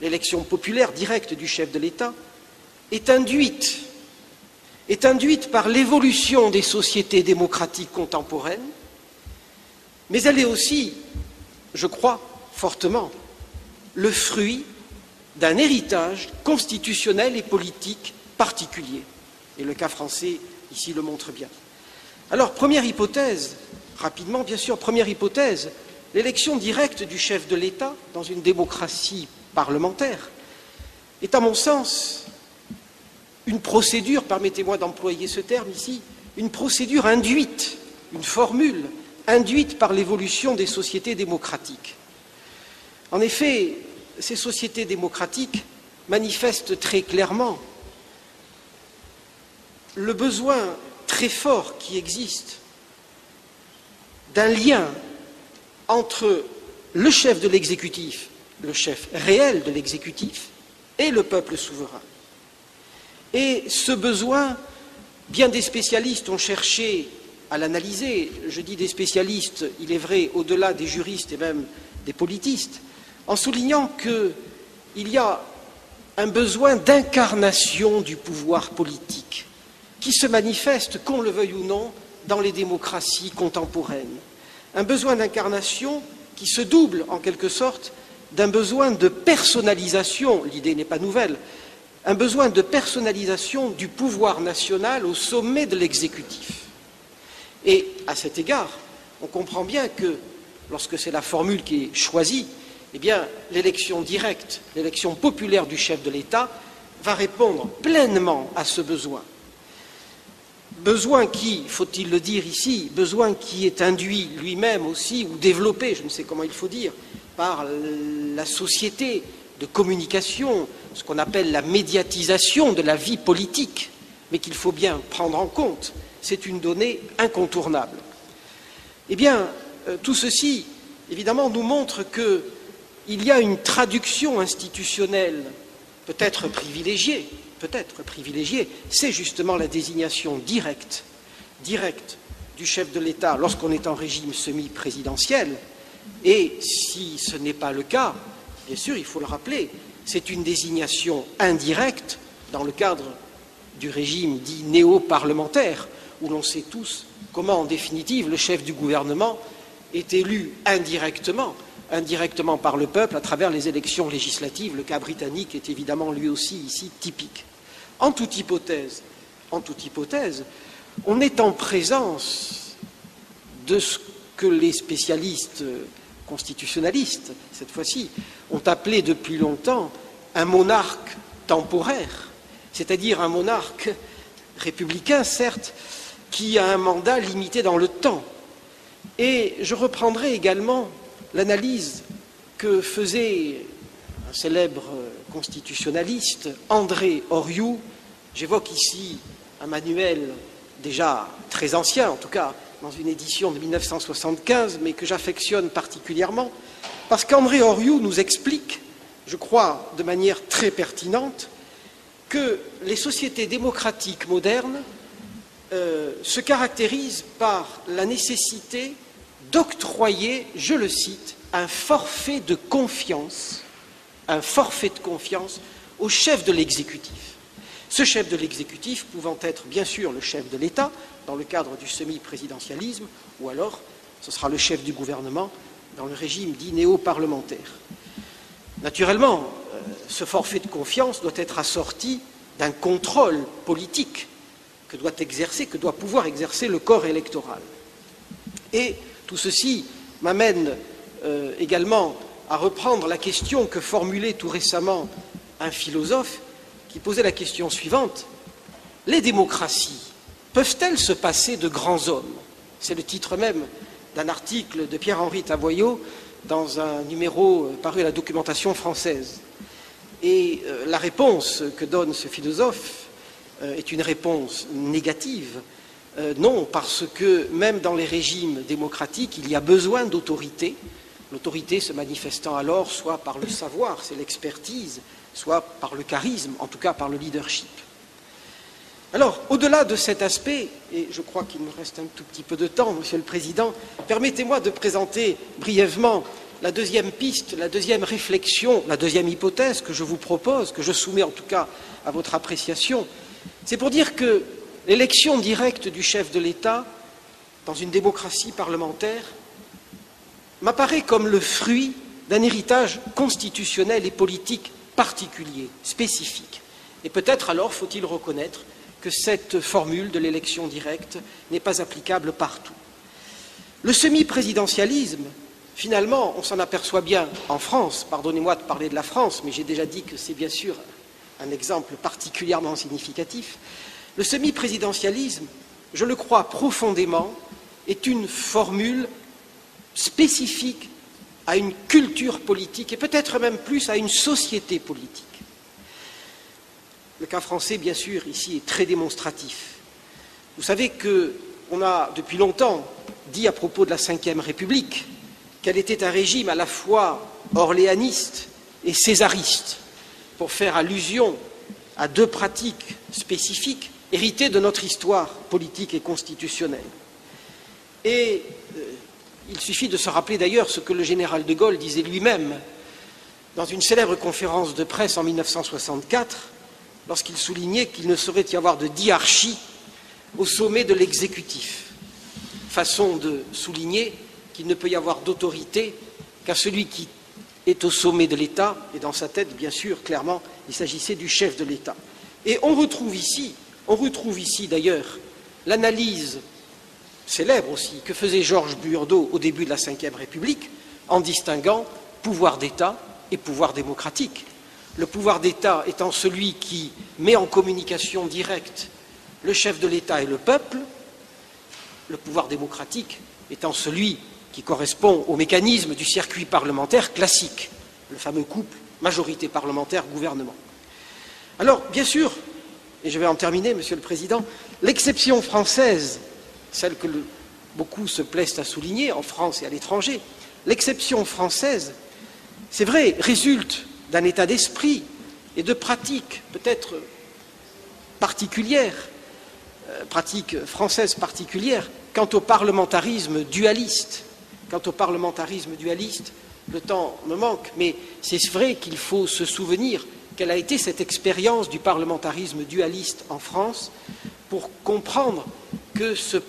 l'élection populaire directe du chef de l'État, est induite par l'évolution des sociétés démocratiques contemporaines, mais elle est aussi, je crois fortement, le fruit d'un héritage constitutionnel et politique particulier. Et le cas français, ici, le montre bien. Alors, première hypothèse, rapidement, bien sûr, première hypothèse, l'élection directe du chef de l'État dans une démocratie parlementaire est, à mon sens, une procédure, permettez-moi d'employer ce terme ici, une procédure induite, une formule induite par l'évolution des sociétés démocratiques. En effet, ces sociétés démocratiques manifestent très clairement le besoin très fort qui existe d'un lien entre le chef de l'exécutif, le chef réel de l'exécutif, et le peuple souverain. Et ce besoin, bien des spécialistes ont cherché à l'analyser. Je dis des spécialistes, il est vrai, au-delà des juristes et même des politistes, en soulignant qu'il y a un besoin d'incarnation du pouvoir politique qui se manifeste, qu'on le veuille ou non, dans les démocraties contemporaines. Un besoin d'incarnation qui se double, en quelque sorte, d'un besoin de personnalisation, l'idée n'est pas nouvelle, un besoin de personnalisation du pouvoir national au sommet de l'exécutif. Et à cet égard, on comprend bien que, lorsque c'est la formule qui est choisie, eh bien, l'élection directe, l'élection populaire du chef de l'État va répondre pleinement à ce besoin. Besoin qui, faut-il le dire ici, besoin qui est induit lui-même aussi, ou développé, je ne sais comment il faut dire, par la société de communication, ce qu'on appelle la médiatisation de la vie politique, mais qu'il faut bien prendre en compte. C'est une donnée incontournable. Eh bien, tout ceci, évidemment, nous montre qu'il y a une traduction institutionnelle, peut-être privilégiée, c'est justement la désignation directe du chef de l'État lorsqu'on est en régime semi-présidentiel. Et si ce n'est pas le cas, bien sûr, il faut le rappeler, c'est une désignation indirecte dans le cadre du régime dit néo-parlementaire, où l'on sait tous comment, en définitive, le chef du gouvernement est élu indirectement par le peuple à travers les élections législatives. Le cas britannique est évidemment lui aussi ici typique. En toute hypothèse, on est en présence de ce que les spécialistes constitutionnalistes, cette fois-ci, ont appelé depuis longtemps un monarque temporaire, c'est-à-dire un monarque républicain, certes, qui a un mandat limité dans le temps. Et je reprendrai également l'analyse que faisait un célèbre constitutionnaliste, André Horiou. J'évoque ici un manuel déjà très ancien, en tout cas dans une édition de 1975, mais que j'affectionne particulièrement, parce qu'André Horiou nous explique, je crois de manière très pertinente, que les sociétés démocratiques modernes se caractérisent par la nécessité d'octroyer, je le cite, un forfait de confiance au chef de l'exécutif. Ce chef de l'exécutif pouvant être bien sûr le chef de l'État dans le cadre du semi-présidentialisme, ou alors ce sera le chef du gouvernement dans le régime dit néo-parlementaire. Naturellement, ce forfait de confiance doit être assorti d'un contrôle politique que doit pouvoir exercer le corps électoral. Et tout ceci m'amène également à reprendre la question que formulait tout récemment un philosophe qui posait la question suivante: les démocraties peuvent-elles se passer de grands hommes? C'est le titre même d'un article de Pierre-Henri Taboyot dans un numéro paru à la Documentation française. Et la réponse que donne ce philosophe est une réponse négative. Non, parce que même dans les régimes démocratiques, il y a besoin d'autorité, l'autorité se manifestant alors soit par le savoir, c'est l'expertise, soit par le charisme, en tout cas par le leadership. Alors, au-delà de cet aspect, et je crois qu'il me reste un tout petit peu de temps, Monsieur le Président, permettez-moi de présenter brièvement la deuxième piste, la deuxième réflexion, la deuxième hypothèse que je vous propose, que je soumets en tout cas à votre appréciation. C'est pour dire que l'élection directe du chef de l'État dans une démocratie parlementaire m'apparaît comme le fruit d'un héritage constitutionnel et politique particulier, spécifique. Et peut-être alors faut-il reconnaître que cette formule de l'élection directe n'est pas applicable partout. Le semi-présidentialisme finalement, on s'en aperçoit bien en France, pardonnez-moi de parler de la France, mais j'ai déjà dit que c'est bien sûr un exemple particulièrement significatif, le semi-présidentialisme, je le crois profondément, est une formule spécifique à une culture politique et peut-être même plus à une société politique. Le cas français, bien sûr, ici est très démonstratif. Vous savez qu'on a depuis longtemps dit à propos de la Ve République qu'elle était un régime à la fois orléaniste et césariste, pour faire allusion à deux pratiques spécifiques héritées de notre histoire politique et constitutionnelle. Et il suffit de se rappeler d'ailleurs ce que le général de Gaulle disait lui-même dans une célèbre conférence de presse en 1964, lorsqu'il soulignait qu'il ne saurait y avoir de diarchie au sommet de l'exécutif. Façon de souligner qu'il ne peut y avoir d'autorité qu'à celui qui est au sommet de l'État, et dans sa tête, bien sûr, clairement, il s'agissait du chef de l'État. Et on retrouve ici d'ailleurs l'analyse célèbre aussi que faisait Georges Burdeau au début de la Ve République, en distinguant pouvoir d'État et pouvoir démocratique. Le pouvoir d'État étant celui qui met en communication directe le chef de l'État et le peuple, le pouvoir démocratique étant celui qui correspond au mécanisme du circuit parlementaire classique, le fameux couple majorité parlementaire-gouvernement. Alors, bien sûr, et je vais en terminer, Monsieur le Président, l'exception française, celle que beaucoup se plaisent à souligner en France et à l'étranger, l'exception française, c'est vrai, résulte d'un état d'esprit et de pratiques peut-être particulières, pratiques françaises particulières, quant au parlementarisme dualiste. Quant au parlementarisme dualiste, le temps me manque, mais c'est vrai qu'il faut se souvenir quelle a été cette expérience du parlementarisme dualiste en France pour comprendre que ce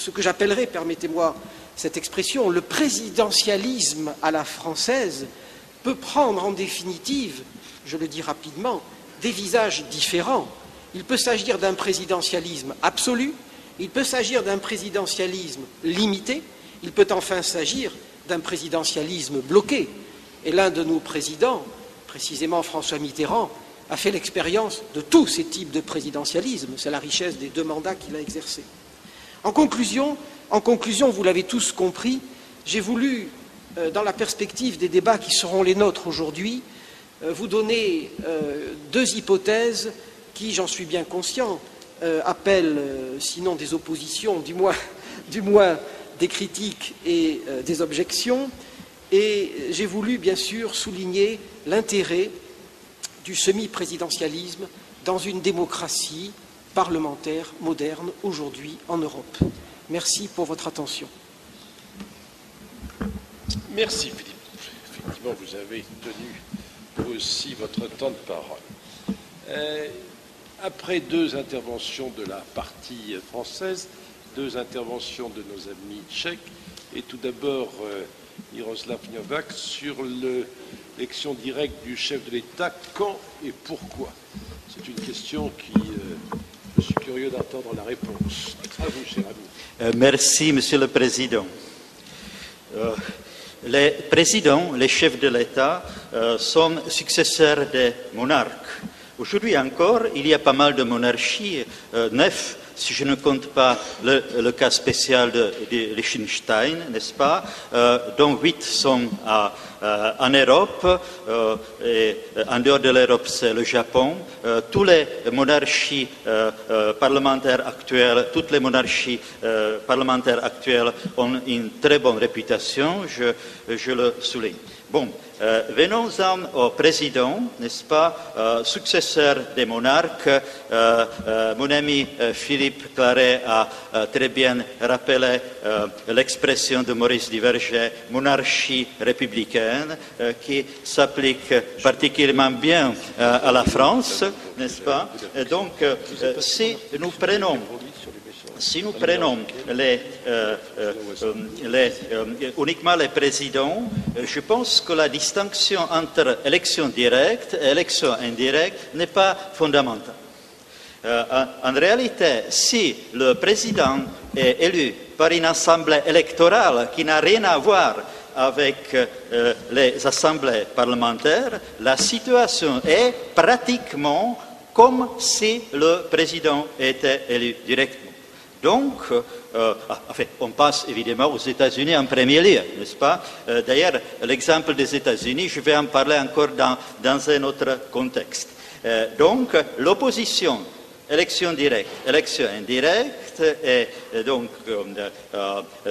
que j'appellerais, permettez-moi cette expression, le présidentialisme à la française peut prendre en définitive, je le dis rapidement, des visages différents. Il peut s'agir d'un présidentialisme absolu, il peut s'agir d'un présidentialisme limité, il peut enfin s'agir d'un présidentialisme bloqué. Et l'un de nos présidents, précisément François Mitterrand, a fait l'expérience de tous ces types de présidentialisme. C'est la richesse des deux mandats qu'il a exercés. En conclusion, vous l'avez tous compris, j'ai voulu, dans la perspective des débats qui seront les nôtres aujourd'hui, vous donner deux hypothèses qui, j'en suis bien conscient, appellent, sinon des oppositions, du moins des critiques et des objections. Et j'ai voulu, bien sûr, souligner l'intérêt du semi-présidentialisme dans une démocratie parlementaire moderne aujourd'hui en Europe. Merci pour votre attention. Merci Philippe. Effectivement, vous avez tenu aussi votre temps de parole. Après deux interventions de la partie française, deux interventions de nos amis tchèques, et tout d'abord Miroslav Novák sur l'élection directe du chef de l'État, quand et pourquoi? C'est une question qui... je suis curieux d'entendre la réponse. À vous, cher ami. Merci, Monsieur le Président. Les présidents, les chefs de l'État, sont successeurs des monarques. Aujourd'hui encore, il y a pas mal de monarchies, 9, si je ne compte pas le cas spécial de Liechtenstein, n'est-ce pas, dont 8 sont en Europe, et en dehors de l'Europe, c'est le Japon. Toutes les monarchies parlementaires actuelles, ont une très bonne réputation, je le souligne. Bon, venons-en au président, n'est-ce pas, successeur des monarques. Mon ami Philippe Claret a très bien rappelé l'expression de Maurice Duverger, monarchie républicaine, qui s'applique particulièrement bien à la France, n'est-ce pas? Et donc, si nous prenons uniquement les présidents, je pense que la distinction entre élection directe et élection indirecte n'est pas fondamentale. En réalité, si le président est élu par une assemblée électorale qui n'a rien à voir avec les assemblées parlementaires, la situation est pratiquement comme si le président était élu directement. Donc, on passe évidemment aux États-Unis en premier lieu, n'est-ce pas? D'ailleurs, l'exemple des États-Unis, je vais en parler encore dans un autre contexte. Donc, l'opposition, élection directe, élection indirecte, est donc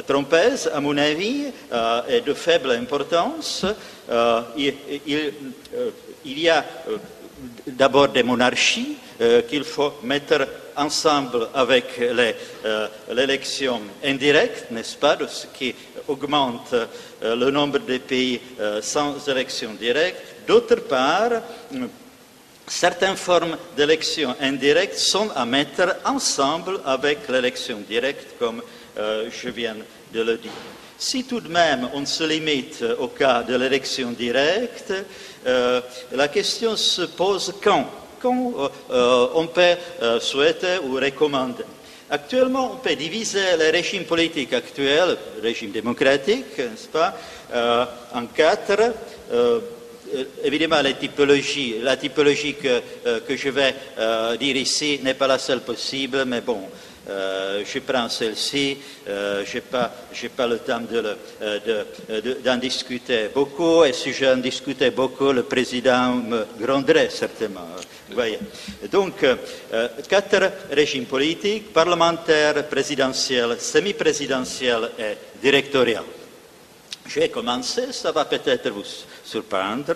trompeuse, à mon avis, et de faible importance. Il y a d'abord des monarchies qu'il faut mettre ensemble avec l'élection indirecte, n'est-ce pas, de ce qui augmente le nombre de pays sans élection directe. D'autre part, certaines formes d'élection indirecte sont à mettre ensemble avec l'élection directe, comme je viens de le dire. Si tout de même on se limite au cas de l'élection directe, la question se pose quand on peut souhaiter ou recommander. Actuellement, on peut diviser les régimes politiques actuels, le régime démocratique, n'est-ce pas, en quatre. Évidemment, la typologie que je vais dire ici n'est pas la seule possible, mais bon, je prends celle-ci, je n'ai pas le temps d'en discuter beaucoup, et si j'en discutais beaucoup, le président me gronderait certainement. Vous voyez. Donc, 4 régimes politiques, parlementaires, présidentiels, semi-présidentiels et directorial. J'ai commencé, ça va peut-être vous surprendre,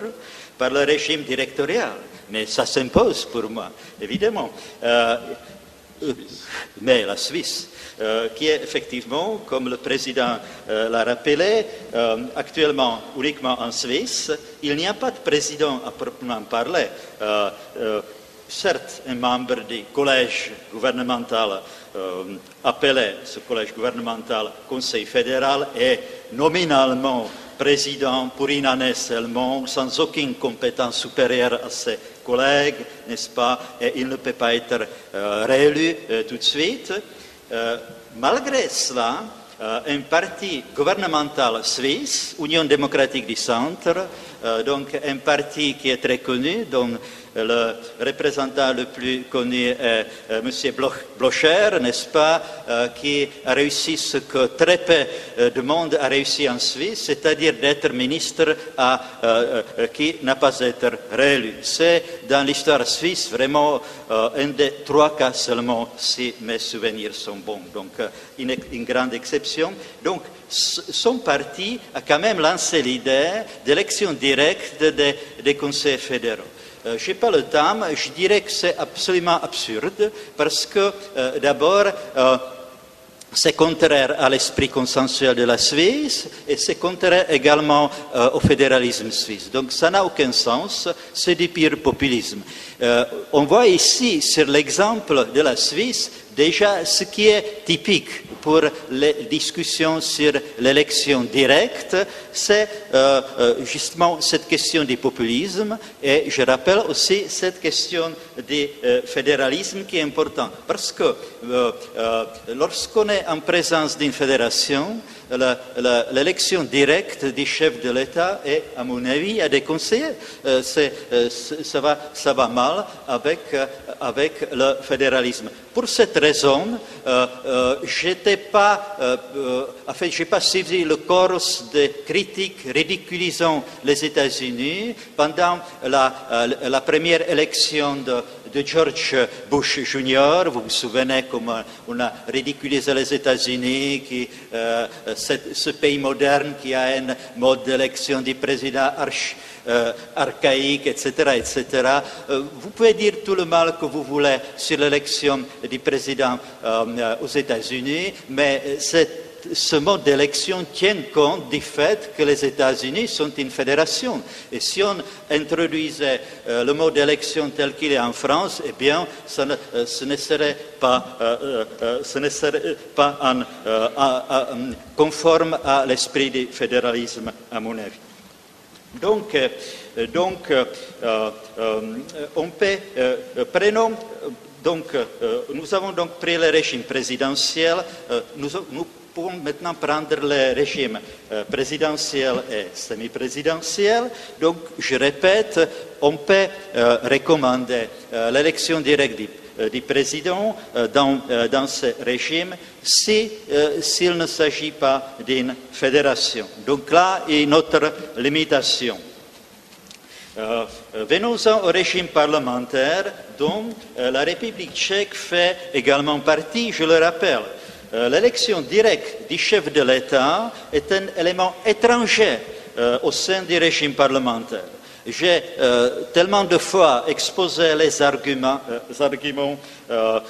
par le régime directorial, mais ça s'impose pour moi, évidemment. Mais la Suisse, qui est effectivement, comme le président l'a rappelé, actuellement uniquement en Suisse, il n'y a pas de président à proprement parler. Certes, un membre du collège gouvernemental appelé, ce collège gouvernemental, Conseil fédéral, est nominalement président pour une année seulement, sans aucune compétence supérieure à ses collègues, n'est-ce pas, et il ne peut pas être réélu tout de suite. Malgré cela, un parti gouvernemental suisse, Union démocratique du centre, donc un parti qui est très connu, dont le représentant le plus connu est M. Blocher, n'est-ce pas, qui a réussi ce que très peu de monde a réussi en Suisse, c'est-à-dire d'être ministre qui n'a pas été réélu. C'est dans l'histoire suisse vraiment un des 3 cas seulement, si mes souvenirs sont bons. Donc une grande exception. Donc son parti a quand même lancé l'idée d'élection directe des conseils fédéraux. Je n'ai pas le temps, je dirais que c'est absolument absurde parce que d'abord, c'est contraire à l'esprit consensuel de la Suisse et c'est contraire également au fédéralisme suisse. Donc ça n'a aucun sens, c'est du pur populisme. On voit ici, sur l'exemple de la Suisse, déjà ce qui est typique pour les discussions sur l'élection directe, c'est justement cette question du populisme et je rappelle aussi cette question du fédéralisme qui est important parce que lorsqu'on est en présence d'une fédération, l'élection directe du chef de l'État est, à mon avis, à déconseiller. Ça va mal avec le fédéralisme. Pour cette raison, j'ai pas suivi le chorus de critiques ridiculisant les États-Unis pendant la première élection de George Bush Jr. Vous vous souvenez comment on a ridiculisé les États-Unis, ce pays moderne qui a un mode d'élection du président archaïque, etc., etc. Vous pouvez dire tout le mal que vous voulez sur l'élection du président aux États-Unis, mais ce mode d'élection tient compte du fait que les États-Unis sont une fédération. Et si on introduisait le mode d'élection tel qu'il est en France, eh bien, ce ne serait pas conforme à l'esprit du fédéralisme, à mon avis. Donc, nous avons donc pris le régime présidentiel, nous pouvons maintenant prendre le régime présidentiel et semi-présidentiel. Donc, je répète, on peut recommander l'élection directe du président dans ce régime s'il ne s'agit pas d'une fédération. Donc là, il y a une autre limitation. Venons-en au régime parlementaire dont la République tchèque fait également partie, je le rappelle. L'élection directe du chef de l'État est un élément étranger au sein du régime parlementaire. J'ai tellement de fois exposé les arguments que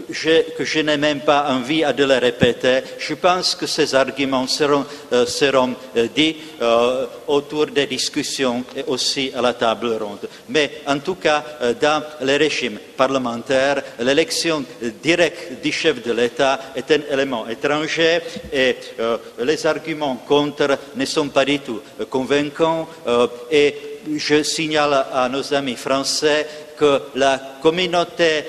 je n'ai même pas envie de les répéter. Je pense que ces arguments seront dits autour des discussions et aussi à la table ronde. Mais en tout cas, dans le régime parlementaire, l'élection directe du chef de l'État est un élément étranger et les arguments contre ne sont pas du tout convaincants et je signale à nos amis français que la communauté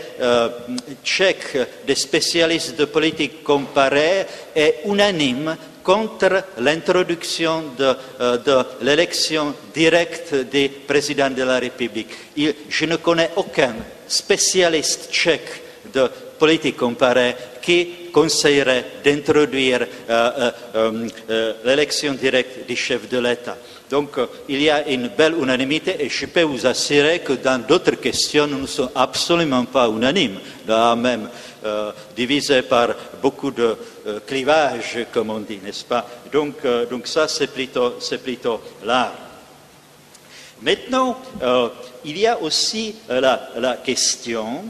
tchèque des spécialistes de politique comparée est unanime contre l'introduction de l'élection directe du président de la République. Je ne connais aucun spécialiste tchèque de politique comparée qui conseillerait d'introduire l'élection directe du chef de l'État. Donc, il y a une belle unanimité et je peux vous assurer que dans d'autres questions, nous ne sommes absolument pas unanimes, là même divisés par beaucoup de clivages, comme on dit, n'est-ce pas? Donc ça, c'est plutôt là. Maintenant, il y a aussi la question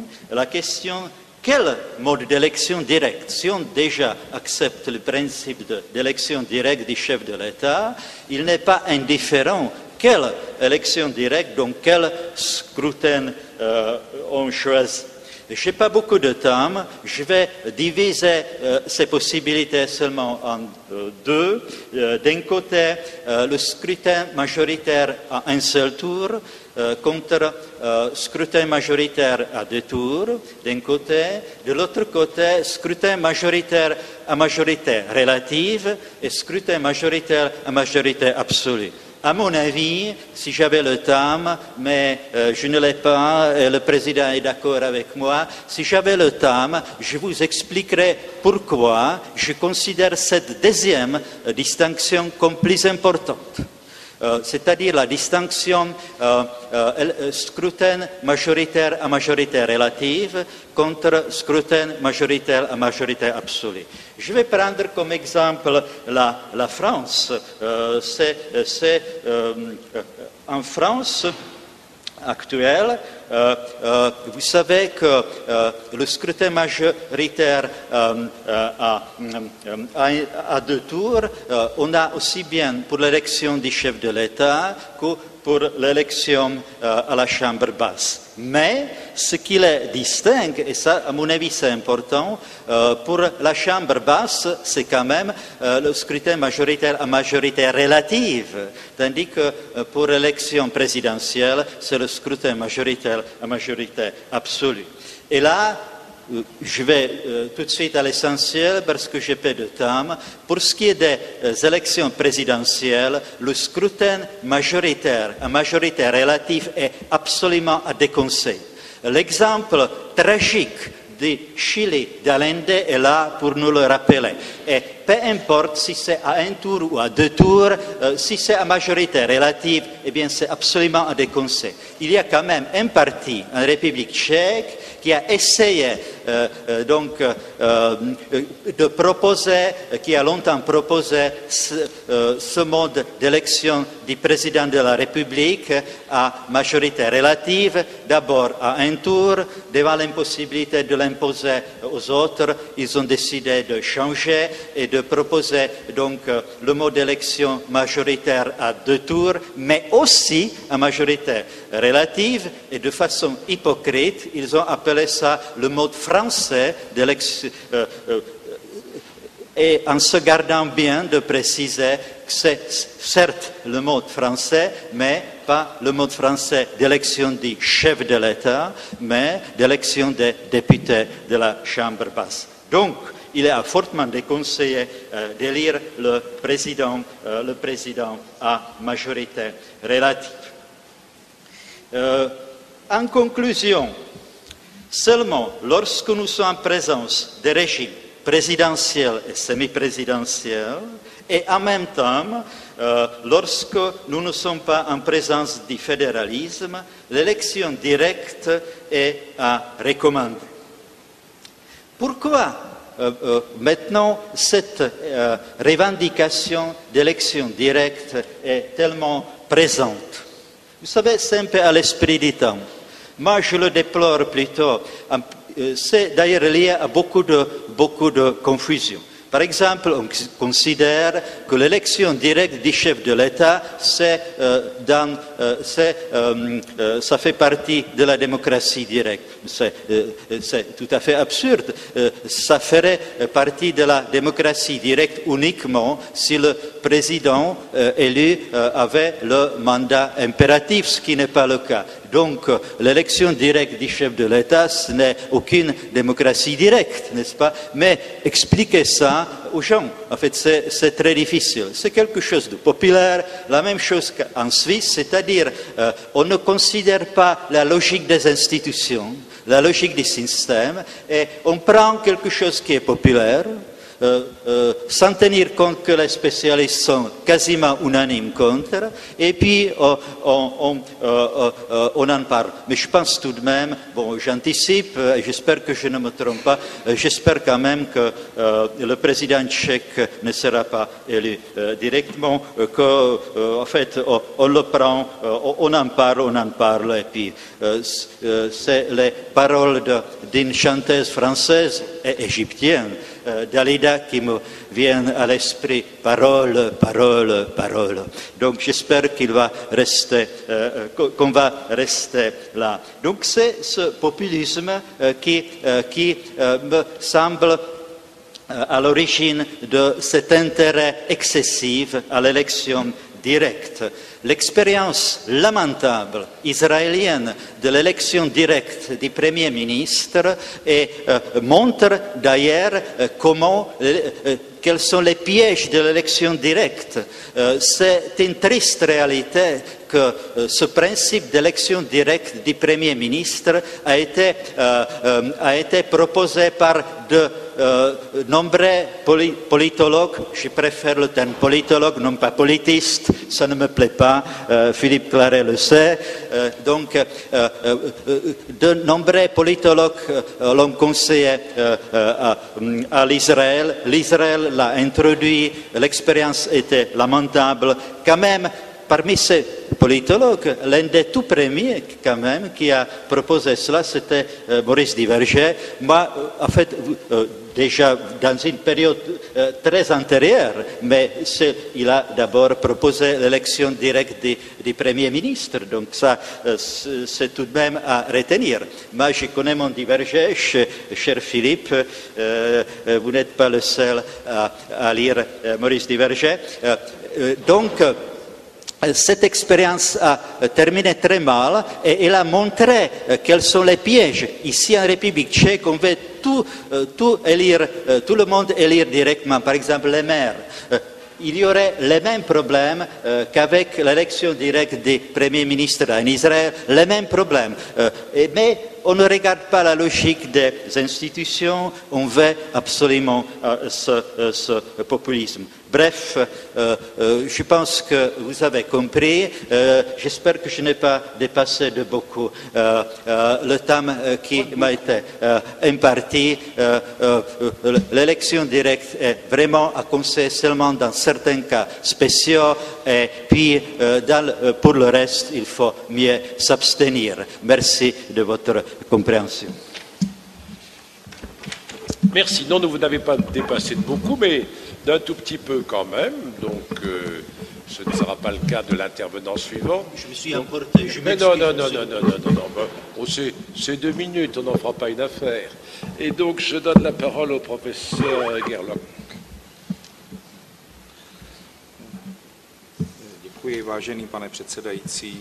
quel mode d'élection directe? Si on déjà accepte le principe d'élection directe du chef de l'État, il n'est pas indifférent quelle élection directe, donc quel scrutin on choisit. Je n'ai pas beaucoup de temps, je vais diviser ces possibilités seulement en deux. D'un côté, le scrutin majoritaire à un seul tour, contre scrutin majoritaire à deux tours, d'un côté. De l'autre côté, scrutin majoritaire à majorité relative et scrutin majoritaire à majorité absolue. À mon avis, si j'avais le temps, mais je ne l'ai pas, et le président est d'accord avec moi, si j'avais le temps, je vous expliquerai pourquoi je considère cette deuxième distinction comme plus importante. C'est-à-dire la distinction scrutin majoritaire à majorité relative contre scrutin majoritaire à majorité absolue. Je vais prendre comme exemple la France. En France actuelle, vous savez que le scrutin majoritaire à deux tours, on a aussi bien pour l'élection du chef de l'État que pour l'élection à la Chambre basse. Mais ce qui les distingue, et ça à mon avis c'est important, pour la Chambre basse c'est quand même le scrutin majoritaire à majorité relative, tandis que pour l'élection présidentielle c'est le scrutin majoritaire à majorité absolue. Et là, je vais tout de suite à l'essentiel parce que j'ai peu de temps. Pour ce qui est des élections présidentielles, le scrutin majoritaire à majorité relative est absolument à déconseiller. L'exemple tragique du Chili d'Allende est là pour nous le rappeler. Et peu importe si c'est à un tour ou à deux tours, si c'est à majorité relative, eh bien c'est absolument à déconseiller. Il y a quand même un parti en République tchèque qui a essayé de proposer, qui a longtemps proposé ce mode d'élection du président de la République à majorité relative, d'abord à un tour, devant l'impossibilité de l'imposer aux autres, ils ont décidé de changer et de proposer donc le mode d'élection majoritaire à deux tours, mais aussi à majorité relative, et de façon hypocrite, ils ont appelé ça le mode français d'élection, et en se gardant bien de préciser que c'est certes le mode français, mais pas le mode français d'élection du chef de l'État, mais d'élection des députés de la Chambre basse. Donc, il est fortement déconseillé d'élire le président à majorité relative. En conclusion, seulement lorsque nous sommes en présence des régimes présidentiels et semi-présidentiels, et en même temps, lorsque nous ne sommes pas en présence du fédéralisme, l'élection directe est à recommander. Pourquoi maintenant cette revendication d'élection directe est tellement présente? Vous savez, c'est un peu à l'esprit du temps. Moi, je le déplore plutôt. C'est d'ailleurs lié à beaucoup de confusion. Par exemple, on considère que l'élection directe du chef de l'État, ça fait partie de la démocratie directe. C'est tout à fait absurde. Ça ferait partie de la démocratie directe uniquement si le président élu avait le mandat impératif, ce qui n'est pas le cas. Donc, l'élection directe du chef de l'État, ce n'est aucune démocratie directe, n'est-ce pas? Mais expliquer ça aux gens, en fait, c'est très difficile. C'est quelque chose de populaire, la même chose qu'en Suisse, c'est-à-dire on ne considère pas la logique des institutions, la logique du système, et on prend quelque chose qui est populaire, sans tenir compte que les spécialistes sont quasiment unanimes contre, et puis on en parle. Mais je pense tout de même, bon, j'anticipe, j'espère que je ne me trompe pas, j'espère quand même que le président tchèque ne sera pas élu directement, qu'en fait on le prend, on en parle, et puis c'est les paroles d'une chanteuse française et égyptienne, Dalida, qui me viennent à l'esprit, parole, parole, parole. Donc j'espère qu'on va rester là. Donc c'est ce populisme qui me semble à l'origine de cet intérêt excessif à l'élection directe. L'expérience lamentable israélienne de l'élection directe du Premier ministre montre d'ailleurs quels sont les pièges de l'élection directe. C'est une triste réalité que ce principe d'élection directe du Premier ministre a été proposé par de nombreux politologues, je préfère le terme politologue, non pas politiste, ça ne me plaît pas, Philippe Claret le sait, donc de nombreux politologues l'ont conseillé à l'Israël, l'Israël l'a introduit, l'expérience était lamentable, quand même. Parmi ces politologues, l'un des tout premiers quand même qui a proposé cela, c'était Maurice Duverger. Moi, en fait, déjà dans une période très antérieure, mais il a d'abord proposé l'élection directe du Premier ministre, donc ça, c'est tout de même à retenir. Moi, je connais mon Duverger, cher Philippe, vous n'êtes pas le seul à lire Maurice Duverger. Donc, cette expérience a terminé très mal et elle a montré quels sont les pièges. Ici en République tchèque, on veut tout le monde élire directement, par exemple les maires. Il y aurait les mêmes problèmes qu'avec l'élection directe du Premier ministre en Israël, les mêmes problèmes. Mais on ne regarde pas la logique des institutions, on veut absolument ce populisme. Bref, je pense que vous avez compris. J'espère que je n'ai pas dépassé de beaucoup le temps qui m'a été imparti. L'élection directe est vraiment à conseiller seulement dans certains cas spéciaux et puis pour le reste, il faut mieux s'abstenir. Merci de votre compréhension. Merci. Non, vous n'avez pas dépassé de beaucoup, mais d'un tout petit peu quand même. Donc, ce ne sera pas le cas de l'intervenant suivant. Je me suis emporté. Mais non. C'est 2 minutes, on n'en fera pas une affaire. Et donc, je donne la parole au professeur Gerlock. Děkuji, vážený pane předsedající,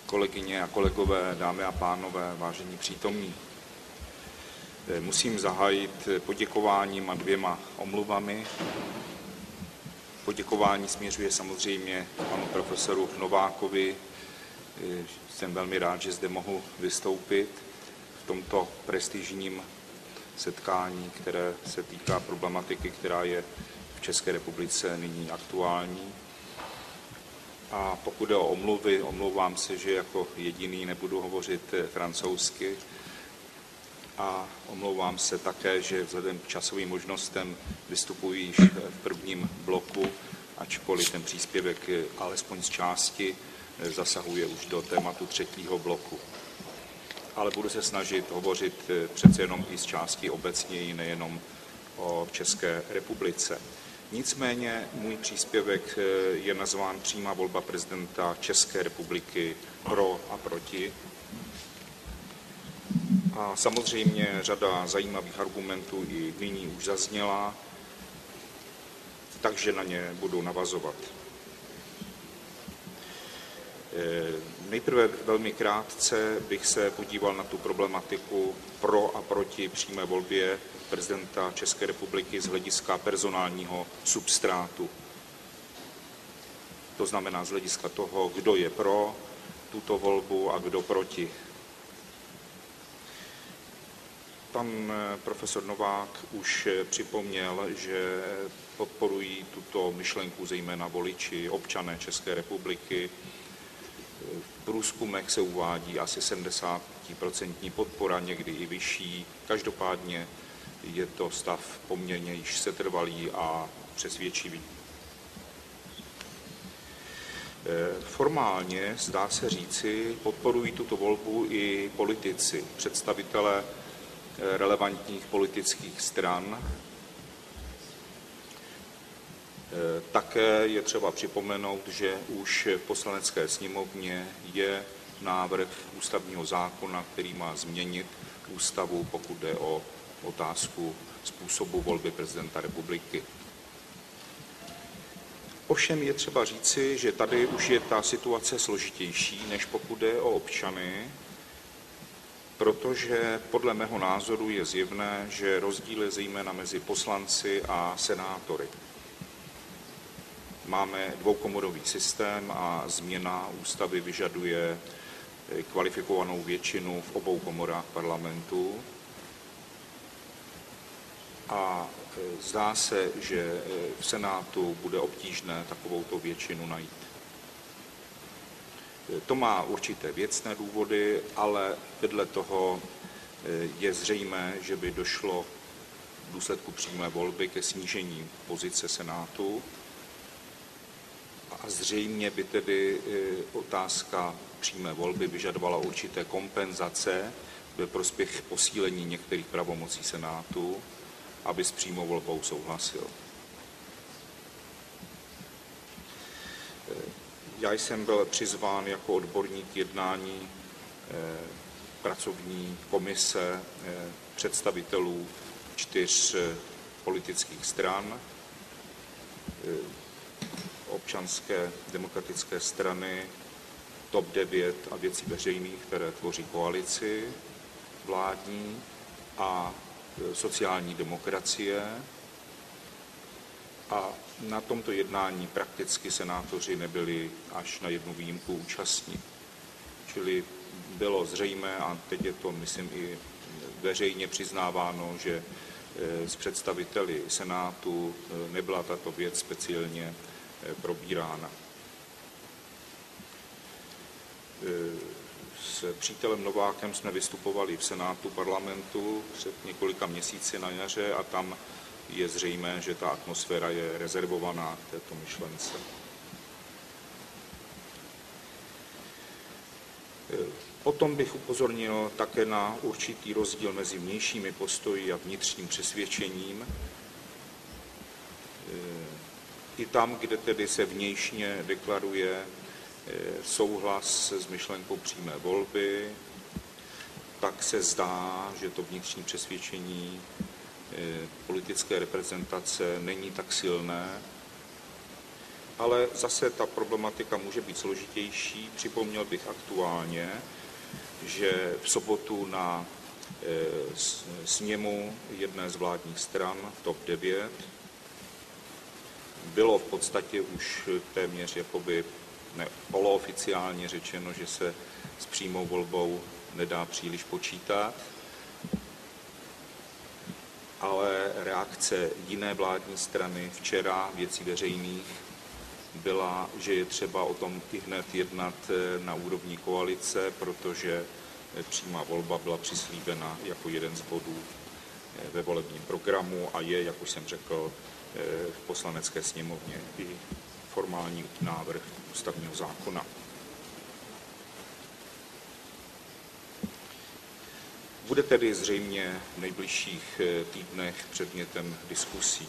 kolegyně a kolegové, dámy a pánové, vážení přítomní. Musím zahájit poděkováním a 2 omluvami. Poděkování směřuje samozřejmě panu profesoru Novákovi. Jsem velmi rád, že zde mohu vystoupit v tomto prestižním setkání, které se týká problematiky, která je v České republice nyní aktuální. A pokud jde o omluvy, omlouvám se, že jako jediný nebudu hovořit francouzsky. A omlouvám se také, že vzhledem k časovým možnostem vystupuji již v prvním bloku, ačkoliv ten příspěvek alespoň z části zasahuje už do tématu 3. bloku. Ale budu se snažit hovořit přece jenom i z části obecněji, nejenom o České republice. Nicméně můj příspěvek je nazván Přímá volba prezidenta České republiky pro a proti. A samozřejmě řada zajímavých argumentů i nyní už zazněla, takže na ně budu navazovat. Nejprve velmi krátce bych se podíval na tu problematiku pro a proti přímé volbě prezidenta České republiky z hlediska personálního substrátu. To znamená z hlediska toho, kdo je pro tuto volbu a kdo proti. Pan profesor Novák už připomněl, že podporují tuto myšlenku zejména voliči, občané České republiky. V průzkumech se uvádí asi 70% podpora, někdy i vyšší. Každopádně je to stav poměrně již setrvalý a přesvědčivý. Formálně, zdá se říci, podporují tuto volbu i politici, představitelé relevantních politických stran. Také je třeba připomenout, že už v Poslanecké sněmovně je návrh ústavního zákona, který má změnit ústavu, pokud jde o otázku způsobu volby prezidenta republiky. Ovšem je třeba říci, že tady už je ta situace složitější, než pokud jde o občany, protože podle mého názoru je zjevné, že rozdíl je zejména mezi poslanci a senátory. Máme dvoukomorový systém a změna ústavy vyžaduje kvalifikovanou většinu v obou komorách parlamentu. A zdá se, že v Senátu bude obtížné takovouto většinu najít. To má určité věcné důvody, ale vedle toho je zřejmé, že by došlo v důsledku přímé volby ke snížení pozice Senátu a zřejmě by tedy otázka přímé volby vyžadovala určité kompenzace ve prospěch posílení některých pravomocí Senátu, aby s přímou volbou souhlasil. Já jsem byl přizván jako odborník jednání pracovní komise představitelů 4 politických stran, Občanské demokratické strany, TOP 9 a Věcí veřejných, které tvoří koalici vládní, a sociální demokracie. A na tomto jednání prakticky senátoři nebyli až na jednu výjimku účastní. Čili bylo zřejmé, a teď je to, myslím, i veřejně přiznáváno, že s představiteli Senátu nebyla tato věc speciálně probírána. S přítelem Novákem jsme vystupovali v Senátu parlamentu před několika měsíci na jaře a tam je zřejmé, že ta atmosféra je rezervovaná k této myšlence. Potom bych upozornil také na určitý rozdíl mezi vnějšími postoji a vnitřním přesvědčením. I tam, kde tedy se vnějšně deklaruje souhlas s myšlenkou přímé volby, tak se zdá, že to vnitřní přesvědčení politické reprezentace není tak silné, ale zase ta problematika může být složitější. Připomněl bych aktuálně, že v sobotu na sněmu jedné z vládních stran, TOP 9, bylo v podstatě už téměř jakoby polooficiálně řečeno, že se s přímou volbou nedá příliš počítat, ale reakce jiné vládní strany včera Věcí veřejných byla, že je třeba o tom i hned jednat na úrovni koalice, protože přímá volba byla přislíbena jako jeden z bodů ve volebním programu a je, jak už jsem řekl, v Poslanecké sněmovně i formální návrh ústavního zákona. Bude tedy zřejmě v nejbližších týdnech předmětem diskusí.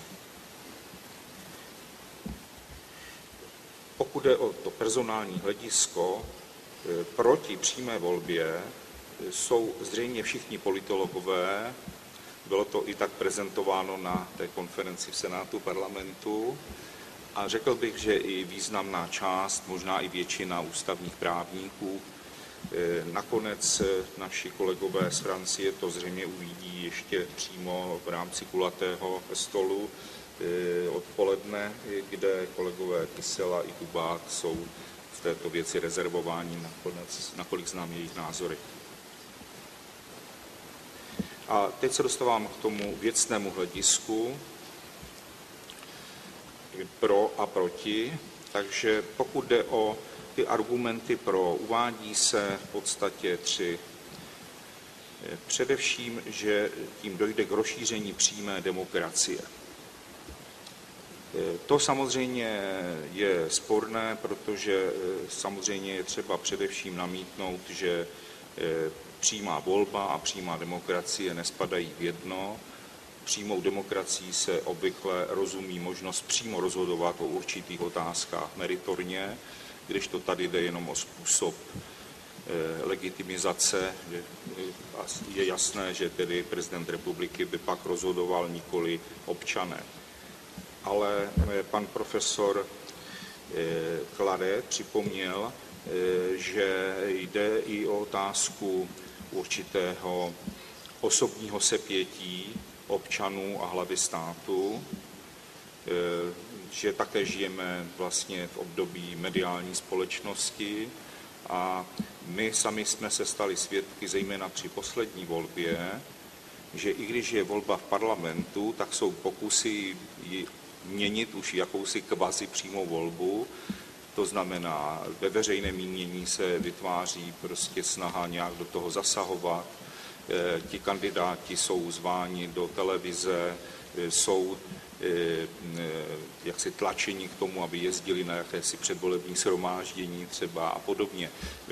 Pokud jde o to personální hledisko, proti přímé volbě jsou zřejmě všichni politologové, bylo to i tak prezentováno na té konferenci v Senátu parlamentu a řekl bych, že i významná část, možná i většina ústavních právníků. Nakonec naši kolegové z Francie to zřejmě uvidí ještě přímo v rámci kulatého stolu odpoledne, kde kolegové Kysela i Kubák jsou v této věci rezervováni, nakolik znám jejich názory. A teď se dostávám k tomu věcnému hledisku pro a proti, takže pokud jde o ty argumenty pro, uvádí se v podstatě 3. Především, že tím dojde k rozšíření přímé demokracie. To samozřejmě je sporné, protože samozřejmě je třeba především namítnout, že přímá volba a přímá demokracie nespadají v jedno. Přímou demokracií se obvykle rozumí možnost přímo rozhodovat o určitých otázkách meritorně, když to tady jde jenom o způsob legitimizace. Je jasné, že tedy prezident republiky by pak rozhodoval, nikoli občané. Ale pan profesor Claret připomněl, že jde i o otázku určitého osobního sepětí občanů a hlavy státu, že také žijeme vlastně v období mediální společnosti a my sami jsme se stali svědky, zejména při poslední volbě, že i když je volba v parlamentu, tak jsou pokusy měnit už jakousi kvazi přímou volbu. To znamená, ve veřejném mínění se vytváří prostě snaha nějak do toho zasahovat. Ti kandidáti jsou zváni do televize, jsou jaksi tlačení k tomu, aby jezdili na jakési předvolební shromáždění třeba a podobně.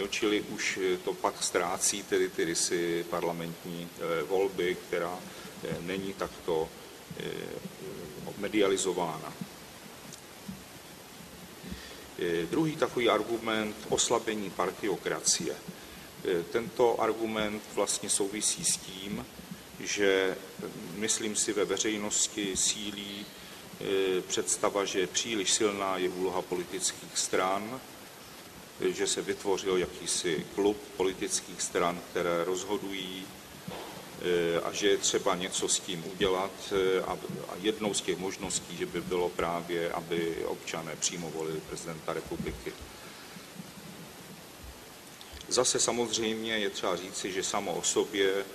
Čili už to pak ztrácí tedy ty rysy parlamentní volby, která není takto medializována. Druhý takový argument, oslabení partiokracie. Tento argument vlastně souvisí s tím, že myslím si ve veřejnosti sílí představa, že příliš silná je úloha politických stran, že se vytvořil jakýsi klub politických stran, které rozhodují a že je třeba něco s tím udělat a jednou z těch možností, že by bylo právě, aby občané přímo volili prezidenta republiky. Zase samozřejmě je třeba říci, že samo o sobě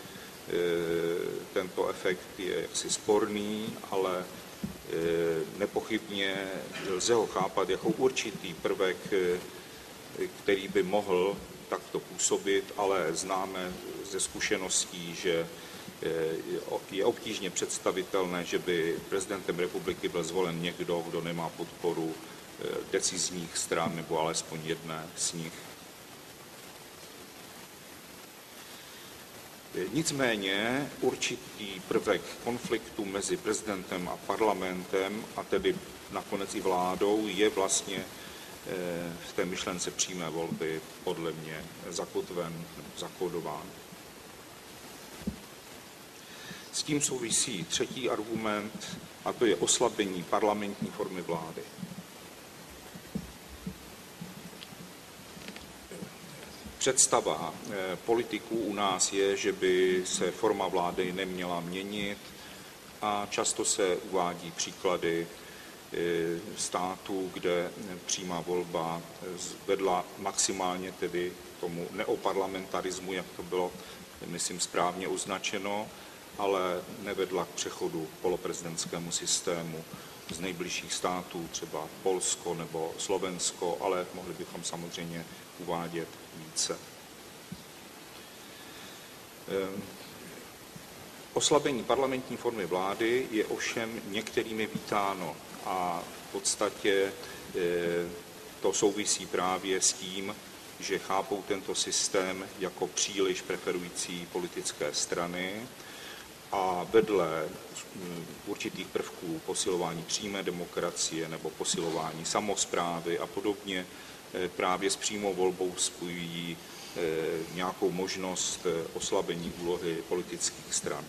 tento efekt je jaksi sporný, ale nepochybně lze ho chápat jako určitý prvek, který by mohl takto působit, ale známe ze zkušeností, že je obtížně představitelné, že by prezidentem republiky byl zvolen někdo, kdo nemá podporu decizních stran nebo alespoň jedné z nich. Nicméně určitý prvek konfliktu mezi prezidentem a parlamentem, a tedy nakonec i vládou, je vlastně v té myšlence přímé volby podle mě zakotven, zakódován. S tím souvisí třetí argument, a to je oslabení parlamentní formy vlády. Představa politiků u nás je, že by se forma vlády neměla měnit a často se uvádí příklady států, kde přímá volba vedla maximálně tedy tomu neoparlamentarismu, jak to bylo, myslím, správně označeno, ale nevedla k přechodu k poloprezidentskému systému z nejbližších států, třeba Polsko nebo Slovensko, ale mohli bychom samozřejmě uvádět více. Oslabení parlamentní formy vlády je ovšem některými vítáno a v podstatě to souvisí právě s tím, že chápou tento systém jako příliš preferující politické strany a vedle určitých prvků posilování přímé demokracie nebo posilování samosprávy a podobně právě s přímou volbou spojují nějakou možnost oslabení úlohy politických stran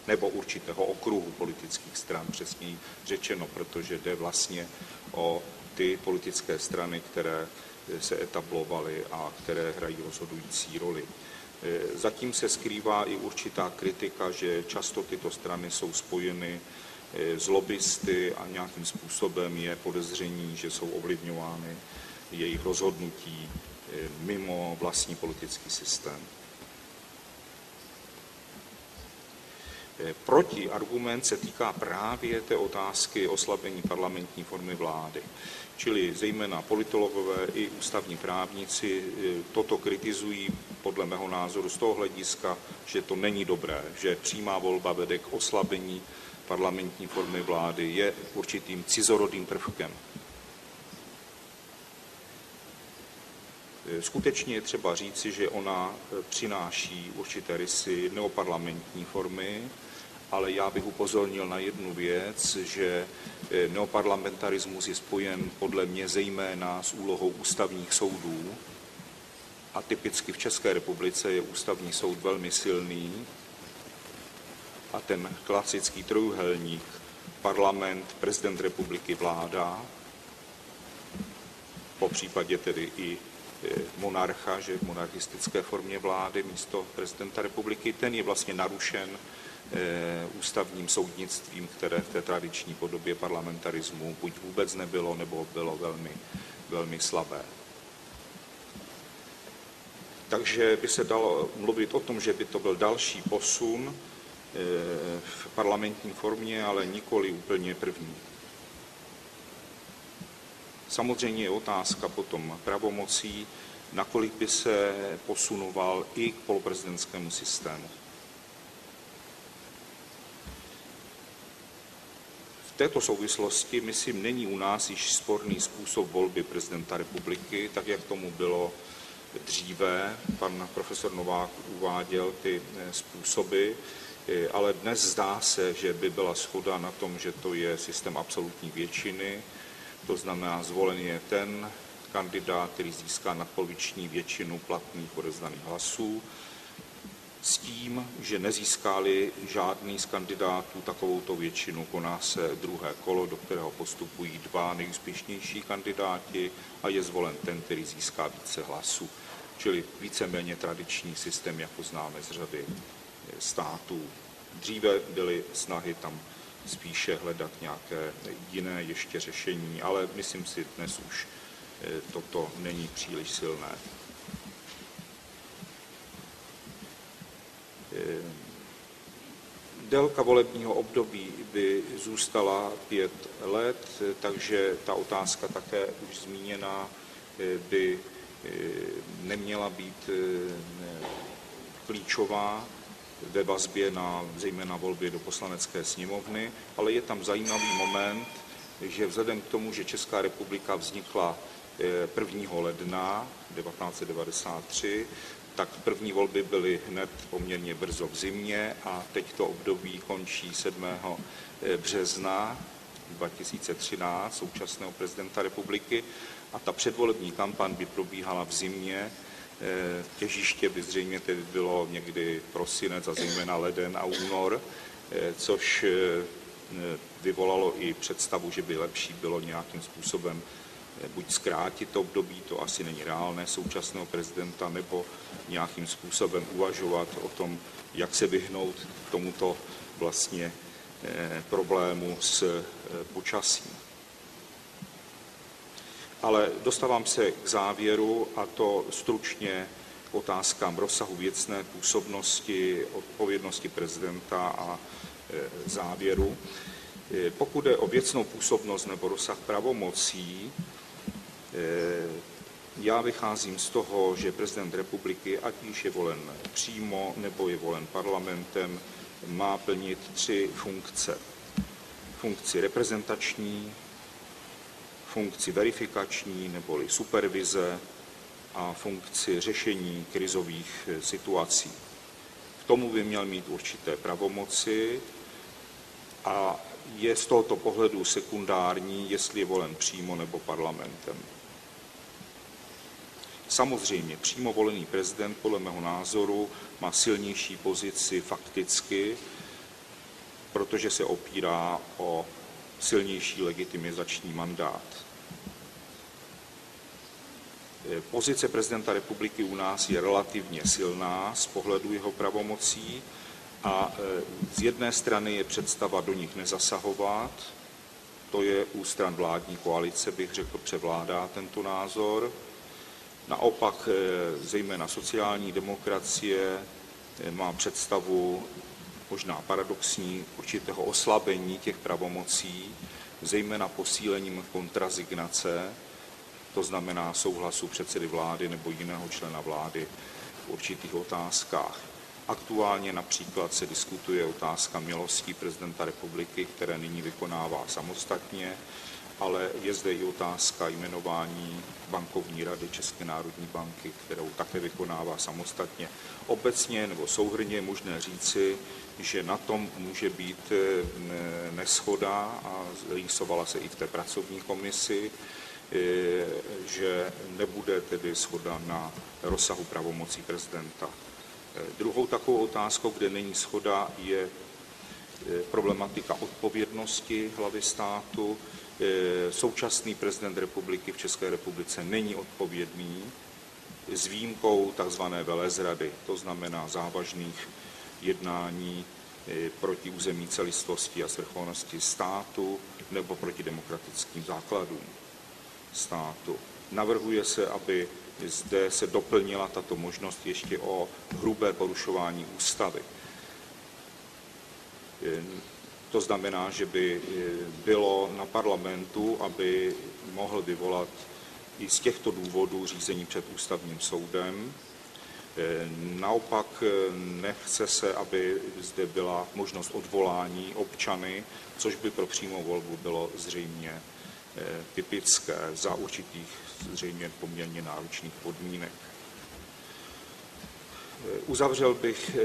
nebo určitého okruhu politických stran, přesněji řečeno, protože jde vlastně o ty politické strany, které se etablovaly a které hrají rozhodující roli. Zatím se skrývá i určitá kritika, že často tyto strany jsou spojeny s lobbysty a nějakým způsobem je podezření, že jsou ovlivňovány jejich rozhodnutí mimo vlastní politický systém. Protiargument se týká právě té otázky oslabení parlamentní formy vlády. Čili zejména politologové i ústavní právníci toto kritizují podle mého názoru z toho hlediska, že to není dobré, že přímá volba vede k oslabení parlamentní formy vlády, je určitým cizorodým prvkem. Skutečně je třeba říci, že ona přináší určité rysy neoparlamentní formy, ale já bych upozornil na jednu věc, že neoparlamentarismus je spojen podle mě zejména s úlohou ústavních soudů a typicky v České republice je ústavní soud velmi silný a ten klasický trojúhelník parlament, prezident republiky, vláda, po případě tedy i monarcha, že v monarchistické formě vlády místo prezidenta republiky, ten je vlastně narušen ústavním soudnictvím, které v té tradiční podobě parlamentarismu buď vůbec nebylo, nebo bylo velmi, velmi slabé. Takže by se dalo mluvit o tom, že by to byl další posun v parlamentní formě, ale nikoli úplně první. Samozřejmě je otázka potom pravomocí, nakolik by se posunoval i k poloprezidentskému systému. V této souvislosti, myslím, není u nás již sporný způsob volby prezidenta republiky, tak jak tomu bylo dříve. Pan profesor Novák uváděl ty způsoby, ale dnes zdá se, že by byla shoda na tom, že to je systém absolutní většiny, to znamená, zvolen je ten kandidát, který získá nadpoloviční většinu platných odevzdaných hlasů, s tím, že nezískali žádný z kandidátů takovouto většinu, koná se druhé kolo, do kterého postupují dva nejúspěšnější kandidáti a je zvolen ten, který získá více hlasů. Čili víceméně tradiční systém, jako známe z řady států. Dříve byly snahy tam spíše hledat nějaké jiné ještě řešení, ale myslím si, dnes už toto není příliš silné. Délka volebního období by zůstala 5 let, takže ta otázka také už zmíněná by neměla být klíčová ve vazbě na zejména volby do Poslanecké sněmovny, ale je tam zajímavý moment, že vzhledem k tomu, že Česká republika vznikla 1. ledna 1993, tak první volby byly hned poměrně brzo v zimě a teď to období končí 7. března 2013 současného prezidenta republiky a ta předvolební kampaň by probíhala v zimě. Těžiště by zřejmě tedy bylo někdy prosinec a zejména leden a únor, což vyvolalo i představu, že by lepší bylo nějakým způsobem buď zkrátit to období, to asi není reálné, současného prezidenta, nebo nějakým způsobem uvažovat o tom, jak se vyhnout tomuto vlastně problému s počasím. Ale dostávám se k závěru, a to stručně k otázkám rozsahu věcné působnosti, odpovědnosti prezidenta a závěru. Pokud jde o věcnou působnost nebo rozsah pravomocí, já vycházím z toho, že prezident republiky, ať již je volen přímo nebo je volen parlamentem, má plnit 3 funkce. Funkci reprezentační, funkci verifikační neboli supervize a funkci řešení krizových situací. K tomu by měl mít určité pravomoci a je z tohoto pohledu sekundární, jestli je volen přímo nebo parlamentem. Samozřejmě přímo volený prezident podle mého názoru má silnější pozici fakticky, protože se opírá o silnější legitimizační mandát. Pozice prezidenta republiky u nás je relativně silná z pohledu jeho pravomocí a z jedné strany je představa do nich nezasahovat, to je u stran vládní koalice, bych řekl, převládá tento názor. Naopak zejména sociální demokracie má představu možná paradoxní určitého oslabení těch pravomocí, zejména posílením kontrazignace, to znamená souhlasu předsedy vlády nebo jiného člena vlády v určitých otázkách. Aktuálně například se diskutuje otázka milostí prezidenta republiky, které nyní vykonává samostatně, ale je zde i otázka jmenování bankovní rady České národní banky, kterou také vykonává samostatně. Obecně nebo souhrnně je možné říci, že na tom může být neshoda a rýsovala se i v té pracovní komisi, že nebude tedy shoda na rozsahu pravomocí prezidenta. Druhou takovou otázkou, kde není shoda, je problematika odpovědnosti hlavy státu. Současný prezident republiky v České republice není odpovědný s výjimkou takzvané velezrady, to znamená závažných jednání proti územní celistvosti a svrchovanosti státu nebo proti demokratickým základům státu. Navrhuje se, aby zde se doplnila tato možnost ještě o hrubé porušování ústavy. To znamená, že by bylo na parlamentu, aby mohl vyvolat i z těchto důvodů řízení před ústavním soudem. Naopak nechce se, aby zde byla možnost odvolání občany, což by pro přímou volbu bylo zřejmě typické za určitých zřejmě poměrně náročných podmínek. Uzavřel bych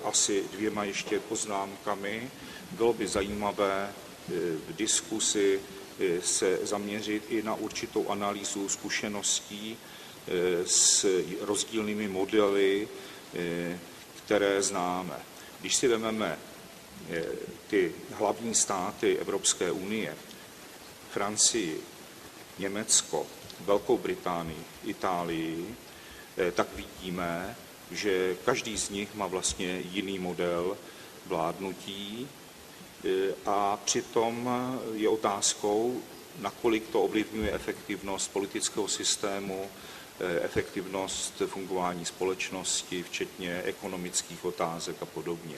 asi 2 ještě poznámkami. Bylo by zajímavé v diskusi se zaměřit i na určitou analýzu zkušeností s rozdílnými modely, které známe. Když si vezmeme ty hlavní státy Evropské unie, Francii, Německo, Velkou Británii, Itálii, tak vidíme, že každý z nich má vlastně jiný model vládnutí a přitom je otázkou, nakolik to ovlivňuje efektivnost politického systému, efektivnost fungování společnosti, včetně ekonomických otázek a podobně.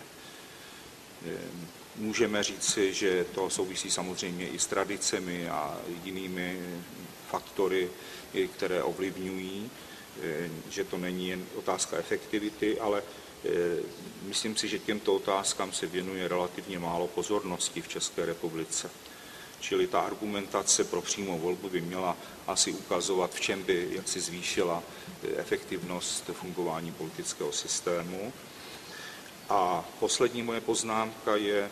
Můžeme říci, že to souvisí samozřejmě i s tradicemi a jinými faktory, které ovlivňují, že to není jen otázka efektivity, ale myslím si, že těmto otázkám se věnuje relativně málo pozornosti v České republice. Čili ta argumentace pro přímou volbu by měla asi ukazovat, v čem by jaksi zvýšila efektivnost fungování politického systému. A poslední moje poznámka je,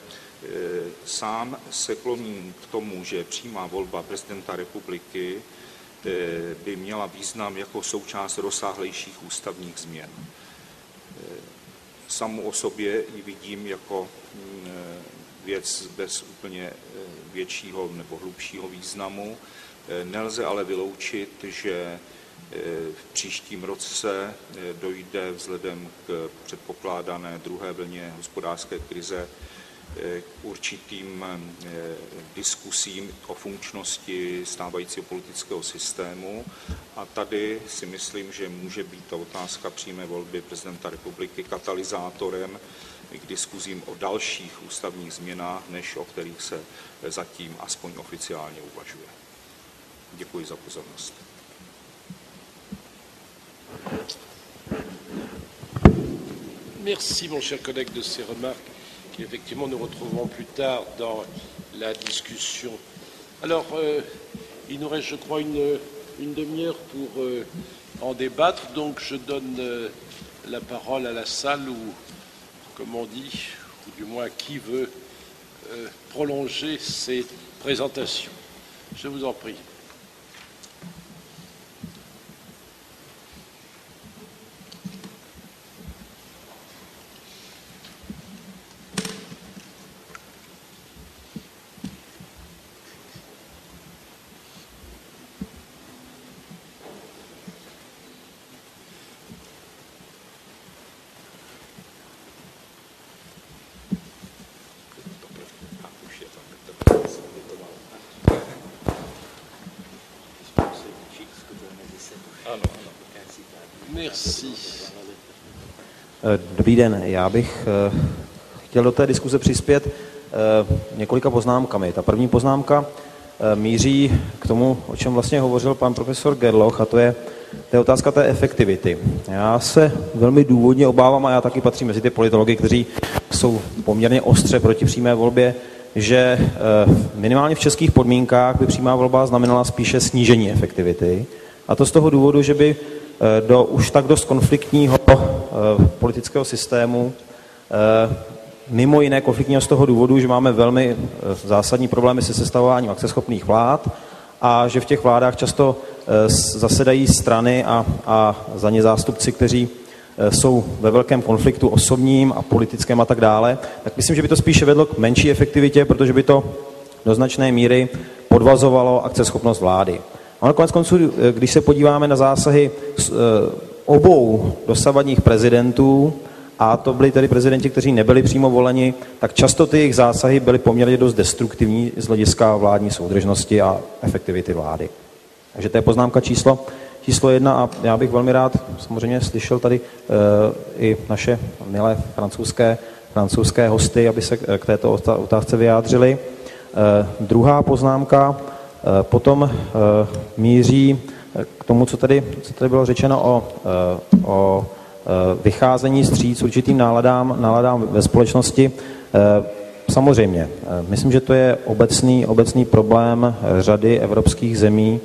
sám se kloním k tomu, že přímá volba prezidenta republiky by měla význam jako součást rozsáhlejších ústavních změn. Samu o sobě ji vidím jako věc bez úplně většího nebo hlubšího významu, Nelze ale vyloučit, že v příštím roce dojde vzhledem k předpokládané druhé vlně hospodářské krize k určitým diskusím o funkčnosti stávajícího politického systému. A tady si myslím, že může být ta otázka přímé volby prezidenta republiky katalyzátorem k diskuzím o dalších ústavních změnách, než o kterých se zatím aspoň oficiálně uvažuje. Děkuji za pozornost. Merci, mon cher collègue, de ces remarques qui, effectivement, nous retrouverons plus tard dans la discussion. Alors, il nous reste, je crois, une demi-heure pour en débattre. Donc, je donne la parole à la salle ou, comme on dit, ou du moins qui veut prolonger ces présentations. Je vous en prie. Merci. Dobrý den, já bych chtěl do té diskuze přispět několika poznámkami. Ta první poznámka míří k tomu, o čem vlastně hovořil pan profesor Gerloch, a to je otázka té efektivity. Já se velmi důvodně obávám, a já taky patřím mezi ty politology, kteří jsou poměrně ostře proti přímé volbě, že minimálně v českých podmínkách by přímá volba znamenala spíše snížení efektivity. A to z toho důvodu, že by do už tak dost konfliktního politického systému, mimo jiné konfliktního z toho důvodu, že máme velmi zásadní problémy se sestavováním akceschopných vlád a že v těch vládách často zasedají strany a za ně zástupci, kteří jsou ve velkém konfliktu osobním a politickém a tak dále, tak myslím, že by to spíše vedlo k menší efektivitě, protože by to do značné míry podvazovalo akceschopnost vlády. A konec konců, když se podíváme na zásahy obou dosavadních prezidentů, a to byli tedy prezidenti, kteří nebyli přímo voleni, tak často ty jejich zásahy byly poměrně dost destruktivní z hlediska vládní soudržnosti a efektivity vlády. Takže to je poznámka číslo 1 a já bych velmi rád samozřejmě slyšel tady i naše milé francouzské hosty, aby se k této otázce vyjádřili. Druhá poznámka potom míří k tomu, co tady bylo řečeno o vycházení vstříc určitým náladám ve společnosti. Samozřejmě, myslím, že to je obecný problém řady evropských zemí,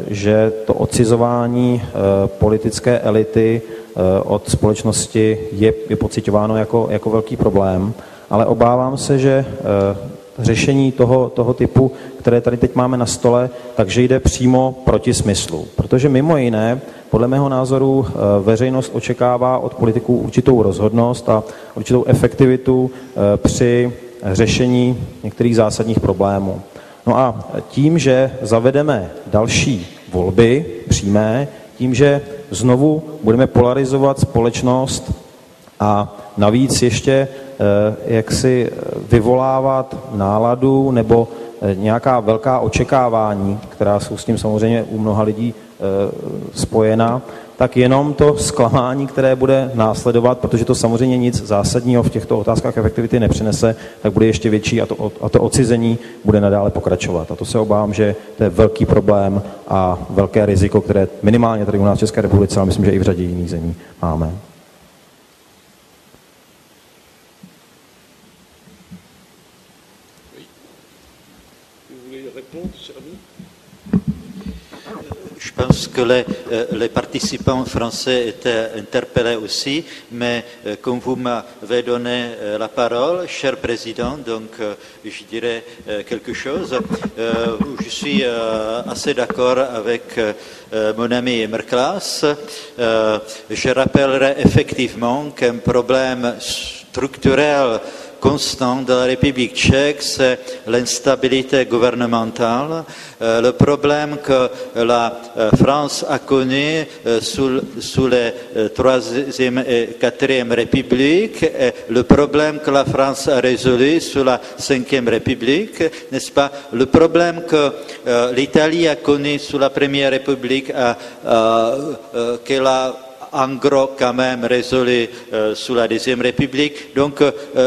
že to odcizování politické elity od společnosti je pociťováno jako velký problém, ale obávám se, že řešení toho typu, které tady teď máme na stole, takže jde přímo proti smyslu. Protože mimo jiné, podle mého názoru, veřejnost očekává od politiků určitou rozhodnost a určitou efektivitu při řešení některých zásadních problémů. No a tím, že zavedeme další volby přímé, tím, že znovu budeme polarizovat společnost a navíc ještě jaksi vyvolávat náladu nebo nějaká velká očekávání, která jsou s tím samozřejmě u mnoha lidí spojena, tak jenom to zklamání, které bude následovat, protože to samozřejmě nic zásadního v těchto otázkách efektivity nepřinese, tak bude ještě větší a to odcizení bude nadále pokračovat. A to se obávám, že to je velký problém a velké riziko, které minimálně tady u nás v České republice, ale myslím, že i v řadě jiných zemí máme. Je pense que les participants français étaient interpellés aussi, mais comme vous m'avez donné la parole, cher président, donc je dirais quelque chose. Je suis assez d'accord avec mon ami Merclas. Je rappellerai effectivement qu'un problème structurel constant de la République tchèque, c'est l'instabilité gouvernementale, le problème que la France a connu sous les 3e et 4e République, et le problème que la France a résolu sous la 5e République, n'est-ce pas? Le problème que l'Italie a connu sous la 1re République, qu'elle a en gros quand même résolu sous la 2e République. Donc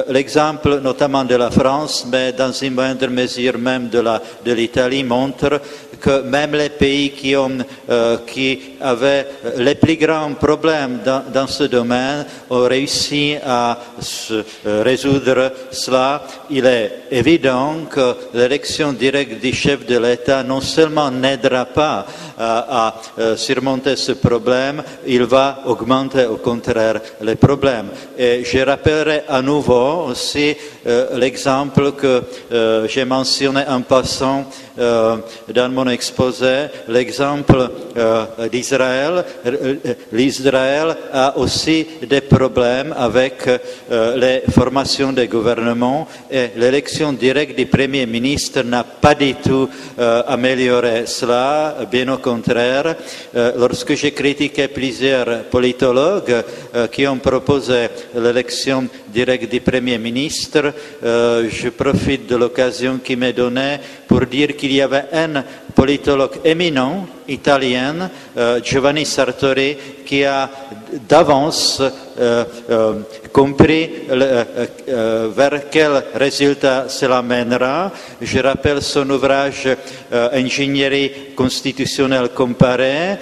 l'exemple notamment de la France, mais dans une moindre mesure même de l'Italie, montre que même les pays qui avaient les plus grands problèmes dans ce domaine ont réussi à résoudre cela. Il est évident que l'élection directe du chef de l'État non seulement n'aidera pas à surmonter ce problème, il va augmenter au contraire les problèmes. Et je rappellerai à nouveau aussi l'exemple que j'ai mentionné en passant dans mon exposé, l'exemple d'Israël. L'Israël a aussi des problèmes avec les formations des gouvernements et l'élection directe du Premier ministre n'a pas du tout amélioré cela, bien au contraire. Lorsque j'ai critiqué plusieurs politologues qui ont proposé l'élection directe du Premier ministre, je profite de l'occasion qui m'est donnée pour dire qu'il y avait un politologue éminent italien, Giovanni Sartori, qui a d'avance compris vers quel résultat cela mènera. Je rappelle son ouvrage Ingénierie constitutionnelle comparée.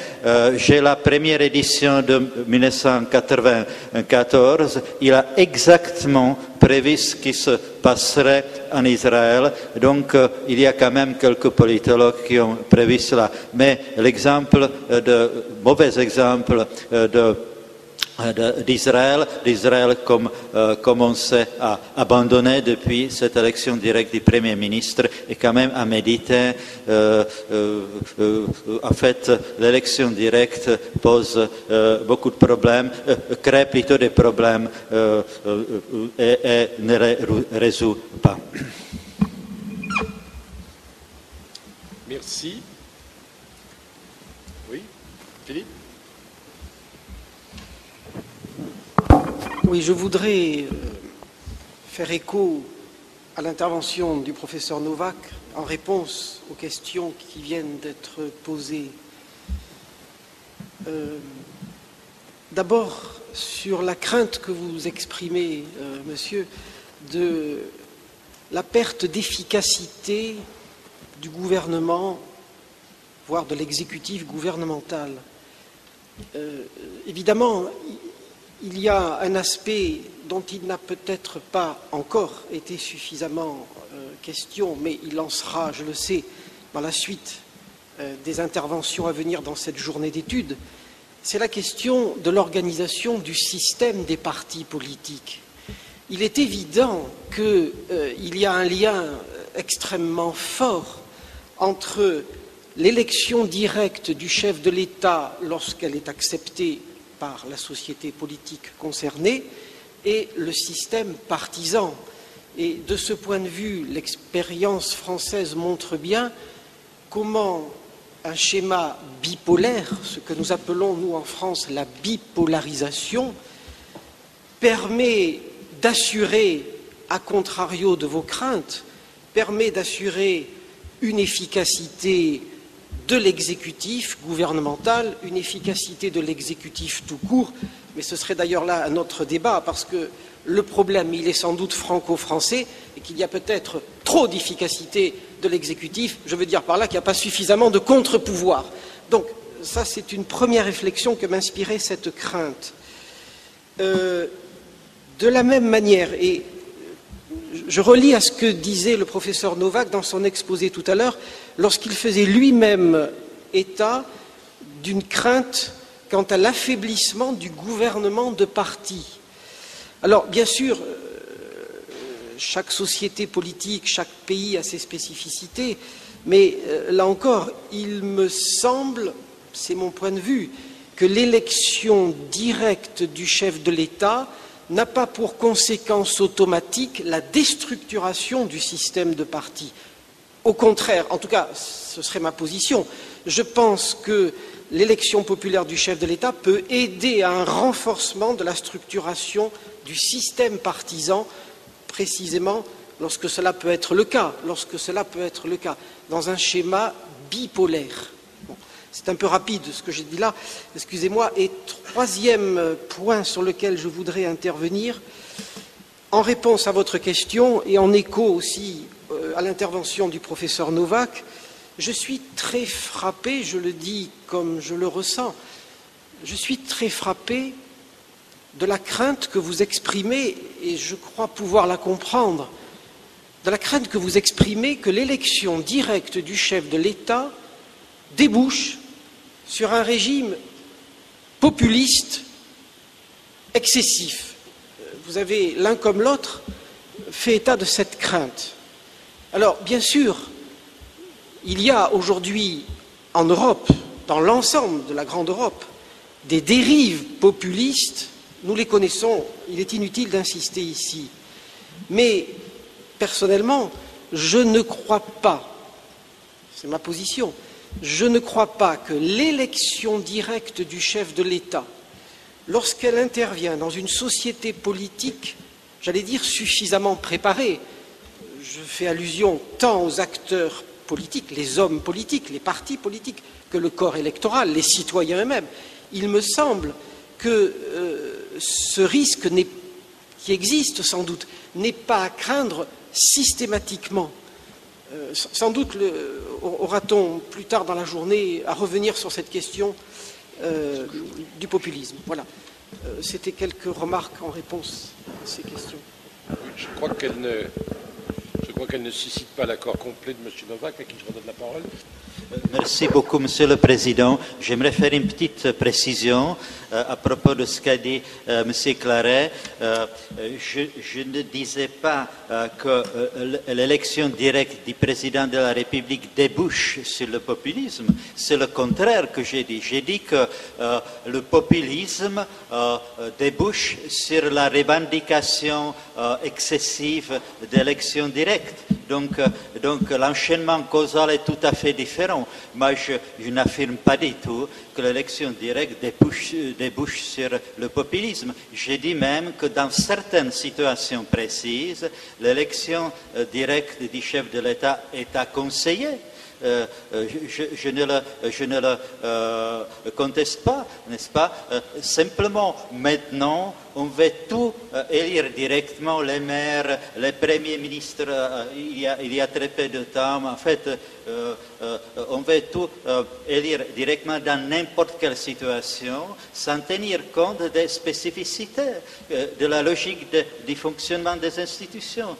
J'ai la première édition de 1994. Il a exactement prévu ce qui se passerait en Israël. Donc, il y a quand même quelques politologues qui ont prévu cela. Mais l'exemple mauvais exemple d'Israël, comme on sait, a abandonné depuis cette élection directe du Premier ministre et quand même a médité. En fait, l'élection directe pose beaucoup de problèmes, crée plutôt des problèmes et ne les résout pas. Merci. Oui, Philippe? Oui, je voudrais faire écho à l'intervention du professeur Novak en réponse aux questions qui viennent d'être posées. D'abord, sur la crainte que vous exprimez, monsieur, de la perte d'efficacité du gouvernement, voire de l'exécutif gouvernemental. Évidemment, il y a un aspect dont il n'a peut-être pas encore été suffisamment question, mais il en sera, je le sais, dans la suite des interventions à venir dans cette journée d'études. C'est la question de l'organisation du système des partis politiques. Il est évident qu'il y a un lien extrêmement fort entre l'élection directe du chef de l'État lorsqu'elle est acceptée par la société politique concernée et le système partisan. Et de ce point de vue, l'expérience française montre bien comment un schéma bipolaire, ce que nous appelons, nous, en France, la bipolarisation, permet d'assurer, à contrario de vos craintes, permet d'assurer une efficacité de l'exécutif gouvernemental, une efficacité de l'exécutif tout court, mais ce serait d'ailleurs là un autre débat, parce que le problème, il est sans doute franco-français, et qu'il y a peut-être trop d'efficacité de l'exécutif, je veux dire par là qu'il n'y a pas suffisamment de contre-pouvoir. Donc, ça, c'est une première réflexion que m'inspirait cette crainte. De la même manière, et je relis à ce que disait le professeur Novak dans son exposé tout à l'heure, lorsqu'il faisait lui-même état d'une crainte quant à l'affaiblissement du gouvernement de parti. Alors, bien sûr, chaque société politique, chaque pays a ses spécificités, mais là encore, il me semble, c'est mon point de vue, que l'élection directe du chef de l'État n'a pas pour conséquence automatique la déstructuration du système de partis. Au contraire, en tout cas, ce serait ma position, je pense que l'élection populaire du chef de l'État peut aider à un renforcement de la structuration du système partisan, précisément lorsque cela peut être le cas, dans un schéma bipolaire. Bon, c'est un peu rapide ce que j'ai dit là, excusez-moi. Et troisième point sur lequel je voudrais intervenir, en réponse à votre question et en écho aussi à l'intervention du professeur Novak, je suis très frappé, je le dis comme je le ressens, je suis très frappé de la crainte que vous exprimez, et je crois pouvoir la comprendre, de la crainte que vous exprimez que l'élection directe du chef de l'État débouche sur un régime populiste excessif. Vous avez l'un comme l'autre fait état de cette crainte. Alors, bien sûr, il y a aujourd'hui en Europe, dans l'ensemble de la grande Europe, des dérives populistes, nous les connaissons, il est inutile d'insister ici. Mais, personnellement, je ne crois pas, c'est ma position, je ne crois pas que l'élection directe du chef de l'État, lorsqu'elle intervient dans une société politique, j'allais dire suffisamment préparée, je fais allusion tant aux acteurs politiques, les hommes politiques, les partis politiques, que le corps électoral, les citoyens eux-mêmes. Il me semble que ce risque qui existe sans doute n'est pas à craindre systématiquement. Sans doute aura-t-on plus tard dans la journée à revenir sur cette question du populisme. Voilà. C'était quelques remarques en réponse à ces questions. Je crois qu'elle ne suscite pas l'accord complet de M. Novak, à qui je redonne la parole. Merci beaucoup, Monsieur le Président. J'aimerais faire une petite précision à propos de ce qu'a dit Monsieur Claret. Je ne disais pas que l'élection directe du président de la République débouche sur le populisme. C'est le contraire que j'ai dit. J'ai dit que le populisme débouche sur la revendication excessive d'élections directes. Donc l'enchaînement causal est tout à fait différent. Moi, je n'affirme pas du tout que l'élection directe débouche sur le populisme. J'ai dit même que dans certaines situations précises, l'élection directe du chef de l'État est à conseiller. Je ne le conteste pas, n'est-ce pas? Simplement, maintenant, on veut tout élire directement, les maires, les premiers ministres, il y a très peu de temps. En fait, on veut tout élire directement dans n'importe quelle situation, sans tenir compte des spécificités de la logique du fonctionnement des institutions.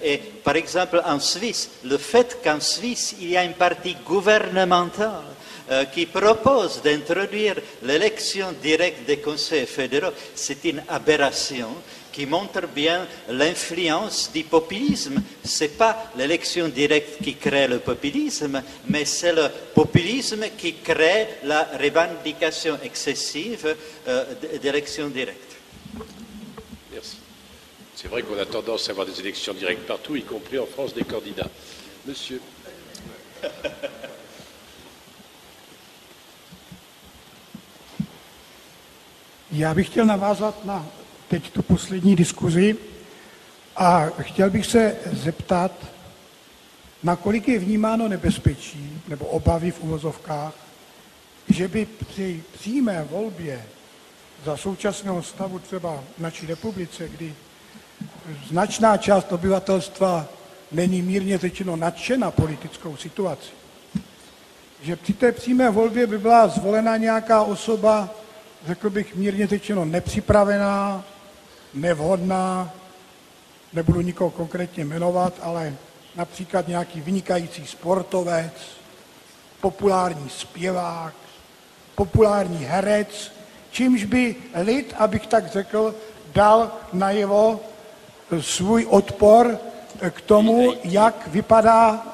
Et par exemple, en Suisse, le fait qu'en Suisse, il y a un parti gouvernemental qui propose d'introduire l'élection directe des conseils fédéraux, c'est une aberration qui montre bien l'influence du populisme. Ce n'est pas l'élection directe qui crée le populisme, mais c'est le populisme qui crée la revendication excessive d'élection directe. Merci. C'est vrai qu'on a tendance à avoir des élections directes partout, y compris en France des candidats. Monsieur. Já bych chtěl navázat na teď tu poslední diskuzi a chtěl bych se zeptat, nakolik je vnímáno nebezpečí nebo obavy v uvozovkách, že by při přímé volbě za současného stavu třeba v naší republice, kdy značná část obyvatelstva není mírně řečeno nadšena politickou situací, že při té přímé volbě by byla zvolena nějaká osoba, řekl bych mírně řečeno nepřipravená, nevhodná, nebudu nikoho konkrétně jmenovat, ale například nějaký vynikající sportovec, populární zpěvák, populární herec, čímž by lid, abych tak řekl, dal najevo svůj odpor k tomu, jak vypadá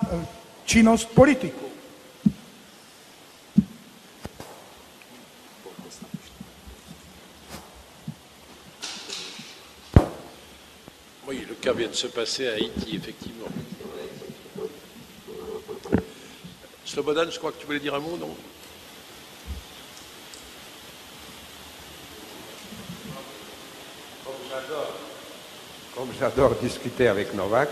činnost politiků. cas vient de se passer à Haïti, effectivement. Slobodan, je crois que tu voulais dire un mot, non? Comme j'adore discuter avec Novak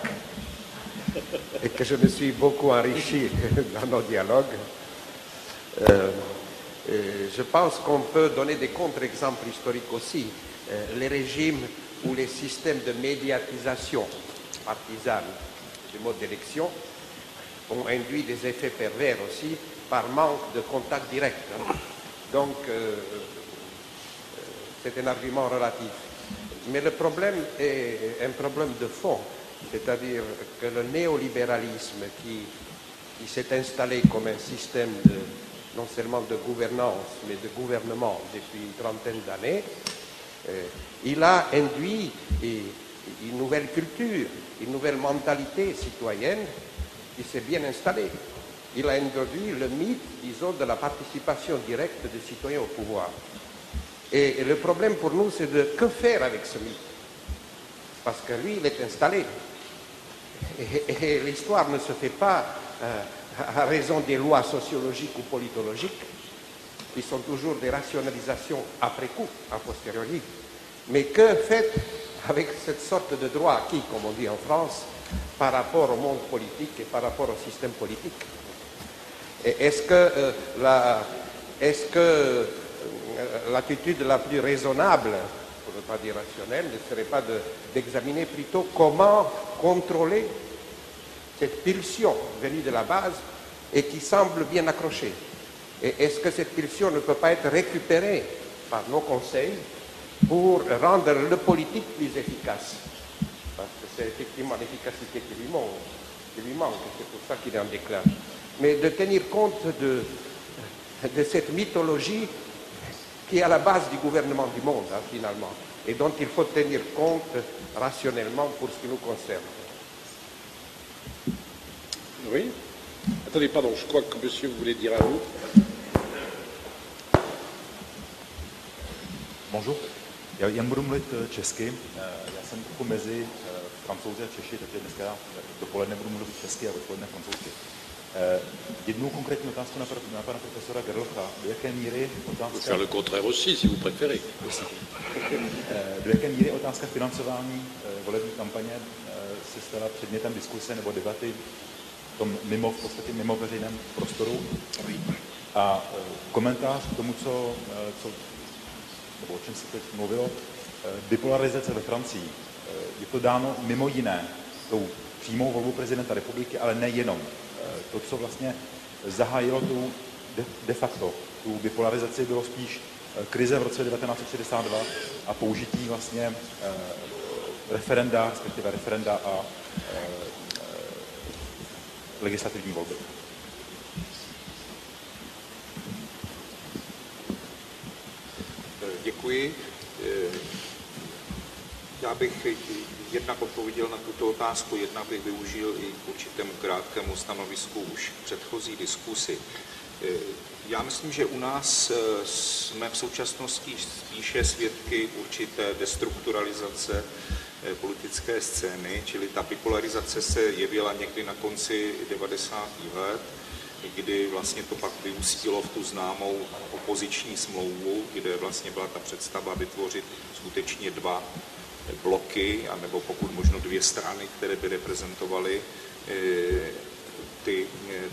et que je me suis beaucoup enrichi dans nos dialogues, je pense qu'on peut donner des contre-exemples historiques aussi. Les régimes ou les systèmes de médiatisation partisane du mode d'élection ont induit des effets pervers aussi par manque de contact direct. Donc, c'est un argument relatif. Mais le problème est un problème de fond, c'est-à-dire que le néolibéralisme qui s'est installé comme un système non seulement de gouvernance, mais de gouvernement depuis une trentaine d'années, il a induit une nouvelle culture, une nouvelle mentalité citoyenne qui s'est bien installée. Il a introduit le mythe, disons, de la participation directe des citoyens au pouvoir. Et le problème pour nous, c'est de que faire avec ce mythe. Parce que lui, il est installé. Et l'histoire ne se fait pas à raison des lois sociologiques ou politologiques, qui sont toujours des rationalisations après coup, a posteriori. Mais que faites avec cette sorte de droit acquis, comme on dit en France, par rapport au monde politique et par rapport au système politique? Est-ce que l'attitude la plus raisonnable, pour ne pas dire rationnelle, ne serait pas d'examiner plutôt comment contrôler cette pulsion venue de la base et qui semble bien accrochée? Et est-ce que cette pulsion ne peut pas être récupérée par nos conseils pour rendre le politique plus efficace? Parce que c'est effectivement l'efficacité qui lui manque, c'est pour ça qu'il est en déclin. Mais de tenir compte de cette mythologie qui est à la base du gouvernement du monde, finalement, et dont il faut tenir compte rationnellement pour ce qui nous concerne. Oui. Attendez, pardon, je crois que monsieur voulait dire un mot. Bonjour. Já budu mluvit česky. Já jsem trochu mezi Francouzi a Češi, takže dneska dopoledne budu mluvit česky a dopoledne francouzsky. Jednu konkrétní otázku na pana profesora Gerlocha. Do jaké míry otázka... Faire le contraire aussi, si vous préférez. Do jaké míry otázka financování volební kampaně se stala předmětem diskuse nebo debaty v podstatě mimo veřejném prostoru? A komentář k tomu, nebo o čem se teď mluvilo, bipolarizace ve Francii. Je to dáno mimo jiné tou přímou volbou prezidenta republiky, ale nejenom. To, co vlastně zahájilo tu de facto tu bipolarizaci, bylo spíš krize v roce 1962 a použití vlastně referenda, respektive referenda a legislativní volby. Děkuji. Já bych jednak odpověděl na tuto otázku, jednak bych využil i k určitému krátkému stanovisku už v předchozí diskusi. Já myslím, že u nás jsme v současnosti spíše svědky určité destrukturalizace politické scény, čili ta bipolarizace se jevila někdy na konci 90. let, kdy vlastně to pak vyústilo v tu známou opoziční smlouvu, kde vlastně byla ta představa vytvořit skutečně dva bloky, anebo pokud možno dvě strany, které by reprezentovaly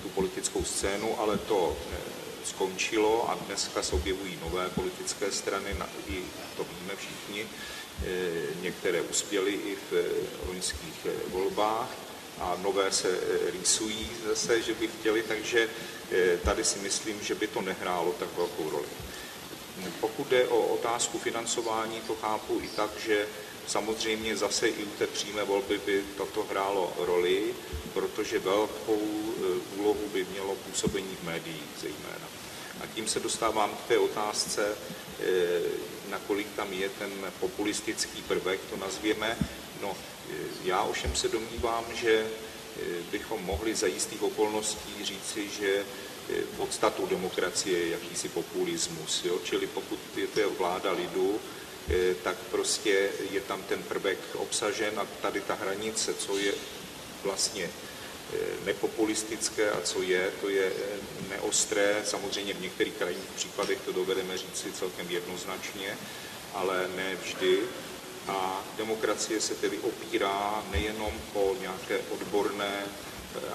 tu politickou scénu, ale to skončilo a dneska se objevují nové politické strany, i to víme všichni, některé uspěly i v loňských volbách a nové se rýsují zase, že by chtěli, takže tady si myslím, že by to nehrálo tak velkou roli. Pokud jde o otázku financování, to chápu i tak, že samozřejmě zase i u té přímé volby by toto hrálo roli, protože velkou úlohu by mělo působení v médiích zejména. A tím se dostávám k té otázce, nakolik tam je ten populistický prvek, to nazvěme. No, já ovšem se domnívám, že bychom mohli za jistých okolností říci, že podstatou demokracie je jakýsi populismus. Jo? Čili pokud je to vláda lidu, tak prostě je tam ten prvek obsažen a tady ta hranice, co je vlastně nepopulistické a co je, to je neostré. Samozřejmě v některých krajních případech to dovedeme říci celkem jednoznačně, ale ne vždy. A demokracie se tedy opírá nejenom o nějaké odborné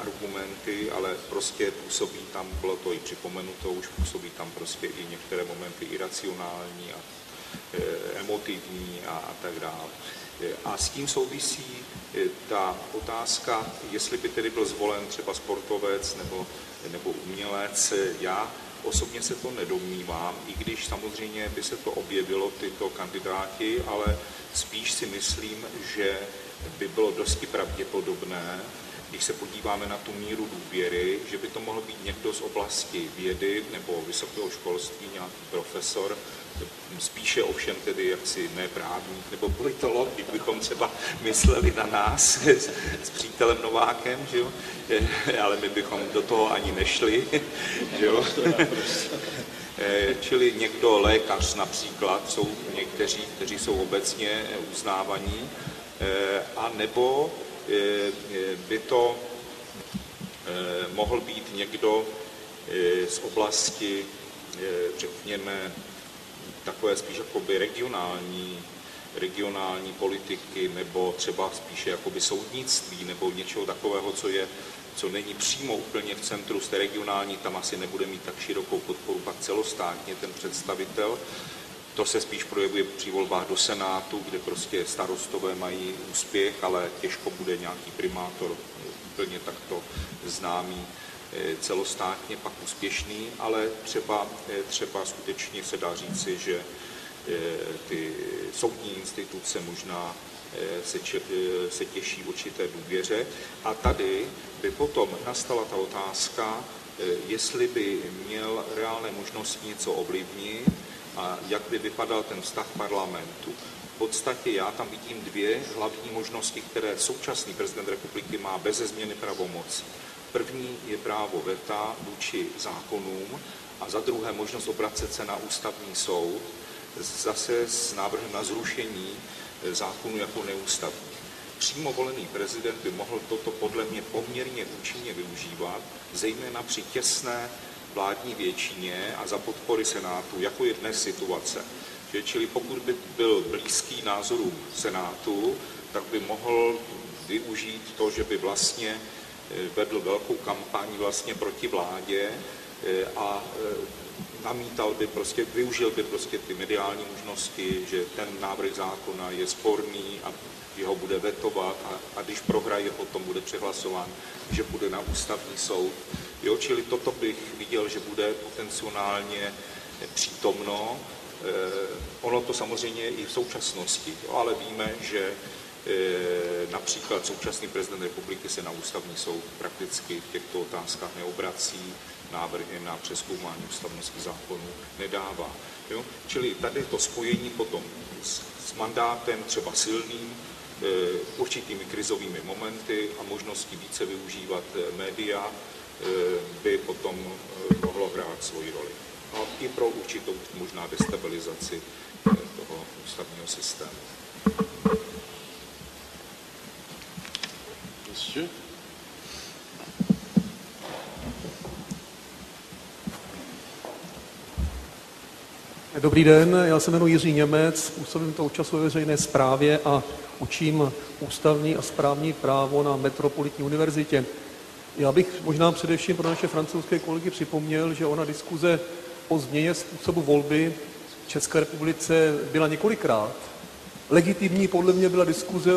argumenty, ale prostě působí tam, bylo to i připomenuto, už působí tam prostě i některé momenty iracionální a emotivní a tak dále. A s tím souvisí ta otázka, jestli by tedy byl zvolen třeba sportovec nebo umělec. Já osobně se to nedomnívám, i když samozřejmě by se to objevilo, tyto kandidáti, ale spíš si myslím, že by bylo dosti pravděpodobné, když se podíváme na tu míru důvěry, že by to mohl být někdo z oblasti vědy nebo vysokého školství, nějaký profesor, spíše ovšem tedy jaksi ne právník nebo politolog, kdybychom třeba mysleli na nás s přítelem Novákem, že jo? Ale my bychom do toho ani nešli. Že jo? Čili někdo, lékař například, jsou někteří, kteří jsou obecně uznávaní, a nebo by to mohl být někdo z oblasti, řekněme, takové spíš jakoby regionální politiky, nebo třeba spíše jakoby soudnictví, nebo něčeho takového, co není přímo úplně v centru, z té regionální, tam asi nebude mít tak širokou podporu, pak celostátně ten představitel. To se spíš projevuje při volbách do Senátu, kde prostě starostové mají úspěch, ale těžko bude nějaký primátor úplně takto známý celostátně pak úspěšný, ale třeba skutečně se dá říci, že ty soudní instituce možná se těší určité důvěře. A tady by potom nastala ta otázka, jestli by měl reálné možnosti něco ovlivnit a jak by vypadal ten vztah parlamentu. V podstatě já tam vidím dvě hlavní možnosti, které současný prezident republiky má beze změny pravomocí. První je právo veta vůči zákonům a za druhé možnost obracet se na ústavní soud, zase s návrhem na zrušení zákonu jako neústavní. Přímo volený prezident by mohl toto podle mě poměrně účinně využívat, zejména při těsné vládní většině a za podpory Senátu, jako je dnes situace. Čili pokud by byl blízký názorům Senátu, tak by mohl využít to, že by vlastně vedl velkou kampaň vlastně proti vládě a namítal by prostě, využil by prostě ty mediální možnosti, že ten návrh zákona je sporný a že ho bude vetovat a když prohraje, potom bude přehlasován, že bude na ústavní soud. Jo, čili toto bych viděl, že bude potenciálně přítomno. Ono to samozřejmě i v současnosti, jo, ale víme, že například současný prezident republiky se na ústavní soud prakticky v těchto otázkách neobrací, návrhy na přezkoumání ústavnosti zákonů nedává. Jo? Čili tady to spojení potom s mandátem třeba silným, určitými krizovými momenty a možností více využívat média by potom mohlo hrát svoji roli. A i pro určitou možná destabilizaci toho ústavního systému. Dobrý den, já se jmenuji Jiří Němec, působím toho času ve veřejné správě a učím ústavní a správní právo na Metropolitní univerzitě. Já bych možná především pro naše francouzské kolegy připomněl, že ona diskuze o změně způsobu volby v České republice byla několikrát. Legitimní podle mě byla diskuze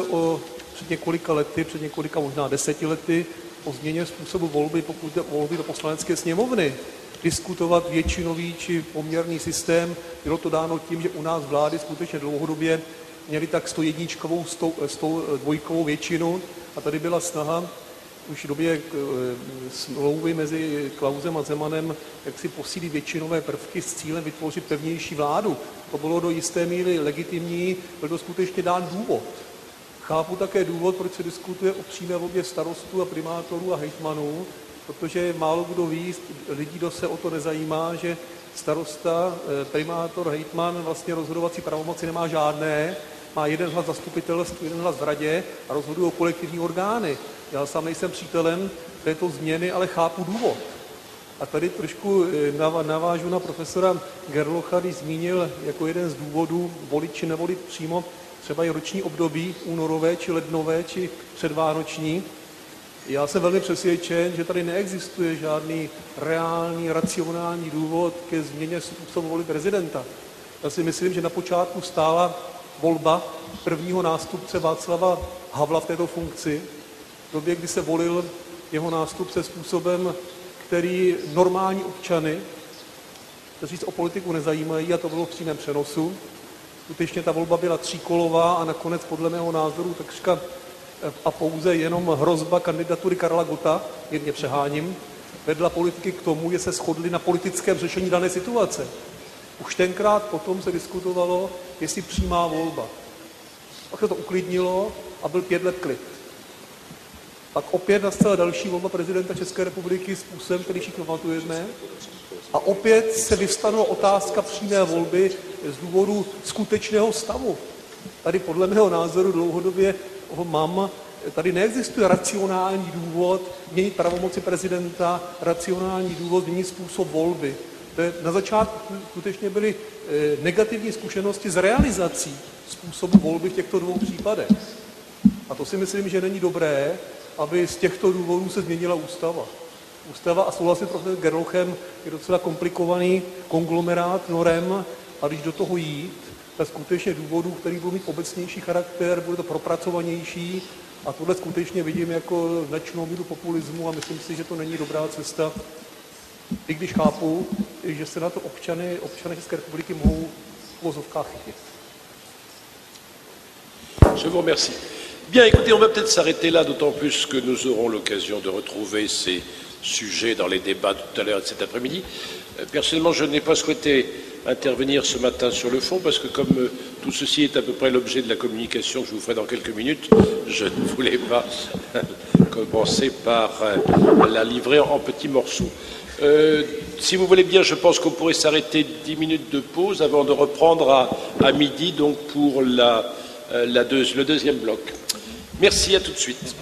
před několika lety, před několika možná 10 lety, o změně způsobu volby, pokud jde o volby do Poslanecké sněmovny. Diskutovat většinový či poměrný systém, bylo to dáno tím, že u nás vlády skutečně dlouhodobě měly tak 101 většinu a tady byla snaha už v době smlouvy mezi Klausem a Zemanem, jak si posílit většinové prvky s cílem vytvořit pevnější vládu. To bylo do jisté míry legitimní, byl to skutečně dán důvod. Chápu také důvod, proč se diskutuje o přímé volbě starostů a primátorů a hejtmanů, protože málo kdo ví, lidí, kdo se o to nezajímá, že starosta, primátor, hejtman vlastně rozhodovací pravomoci nemá žádné, má jeden hlas zastupitelstvu, jeden hlas v radě a rozhodují kolektivní orgány. Já sám nejsem přítelem této změny, ale chápu důvod. A tady trošku navážu na profesora Gerlocha, když zmínil jako jeden z důvodů volit či nevolit přímo třeba i roční období, únorové či lednové či předvánoční. Já jsem velmi přesvědčen, že tady neexistuje žádný reálný, racionální důvod ke změně způsobu volby prezidenta. Já si myslím, že na počátku stála volba prvního nástupce Václava Havla v této funkci, v době, kdy se volil jeho nástupce způsobem, který normální občany, kteří se o politiku nezajímají, a to bylo v přímém přenosu. Skutečně ta volba byla tříkolová a nakonec podle mého názoru takřka a pouze jenom hrozba kandidatury Karla Gotta, jedně přeháním, vedla politiky k tomu, že se shodli na politickém řešení dané situace. Už tenkrát potom se diskutovalo, jestli přímá volba. Pak se to uklidnilo a byl 5 let klid. Pak opět nastala další volba prezidenta České republiky způsobem, který všichni pamatujeme. A opět se vyvstala otázka přímé volby z důvodu skutečného stavu. Tady podle mého názoru dlouhodobě ho mám, tady neexistuje racionální důvod měnit pravomoci prezidenta, racionální důvod měnit způsob volby. Na začátku skutečně byly negativní zkušenosti s realizací způsobu volby v těchto dvou případech. A to si myslím, že není dobré, aby z těchto důvodů se změnila ústava. Ústava, a souhlasím s profesorem Gerlochem, je docela komplikovaný konglomerát norem, a když do toho jít, tak skutečně důvodů, který budou mít obecnější charakter, bude to propracovanější, a tohle skutečně vidím jako značnou míru populismu a myslím si, že to není dobrá cesta, i když chápu, že se na to občany České republiky mohou v uvozovkách chytit. Je vous remercie. Bien, écoutez, on va peut-être s'arrêter là, d'autant plus que nous aurons l'occasion de retrouver ces sujets dans les débats tout à l'heure et cet après-midi. Personnellement, je n'ai pas souhaité intervenir ce matin sur le fond, parce que comme tout ceci est à peu près l'objet de la communication que je vous ferai dans quelques minutes, je ne voulais pas commencer par la livrer en petits morceaux. Si vous voulez bien, je pense qu'on pourrait s'arrêter 10 minutes de pause avant de reprendre à midi, donc pour le deuxième bloc. Merci, à tout de suite.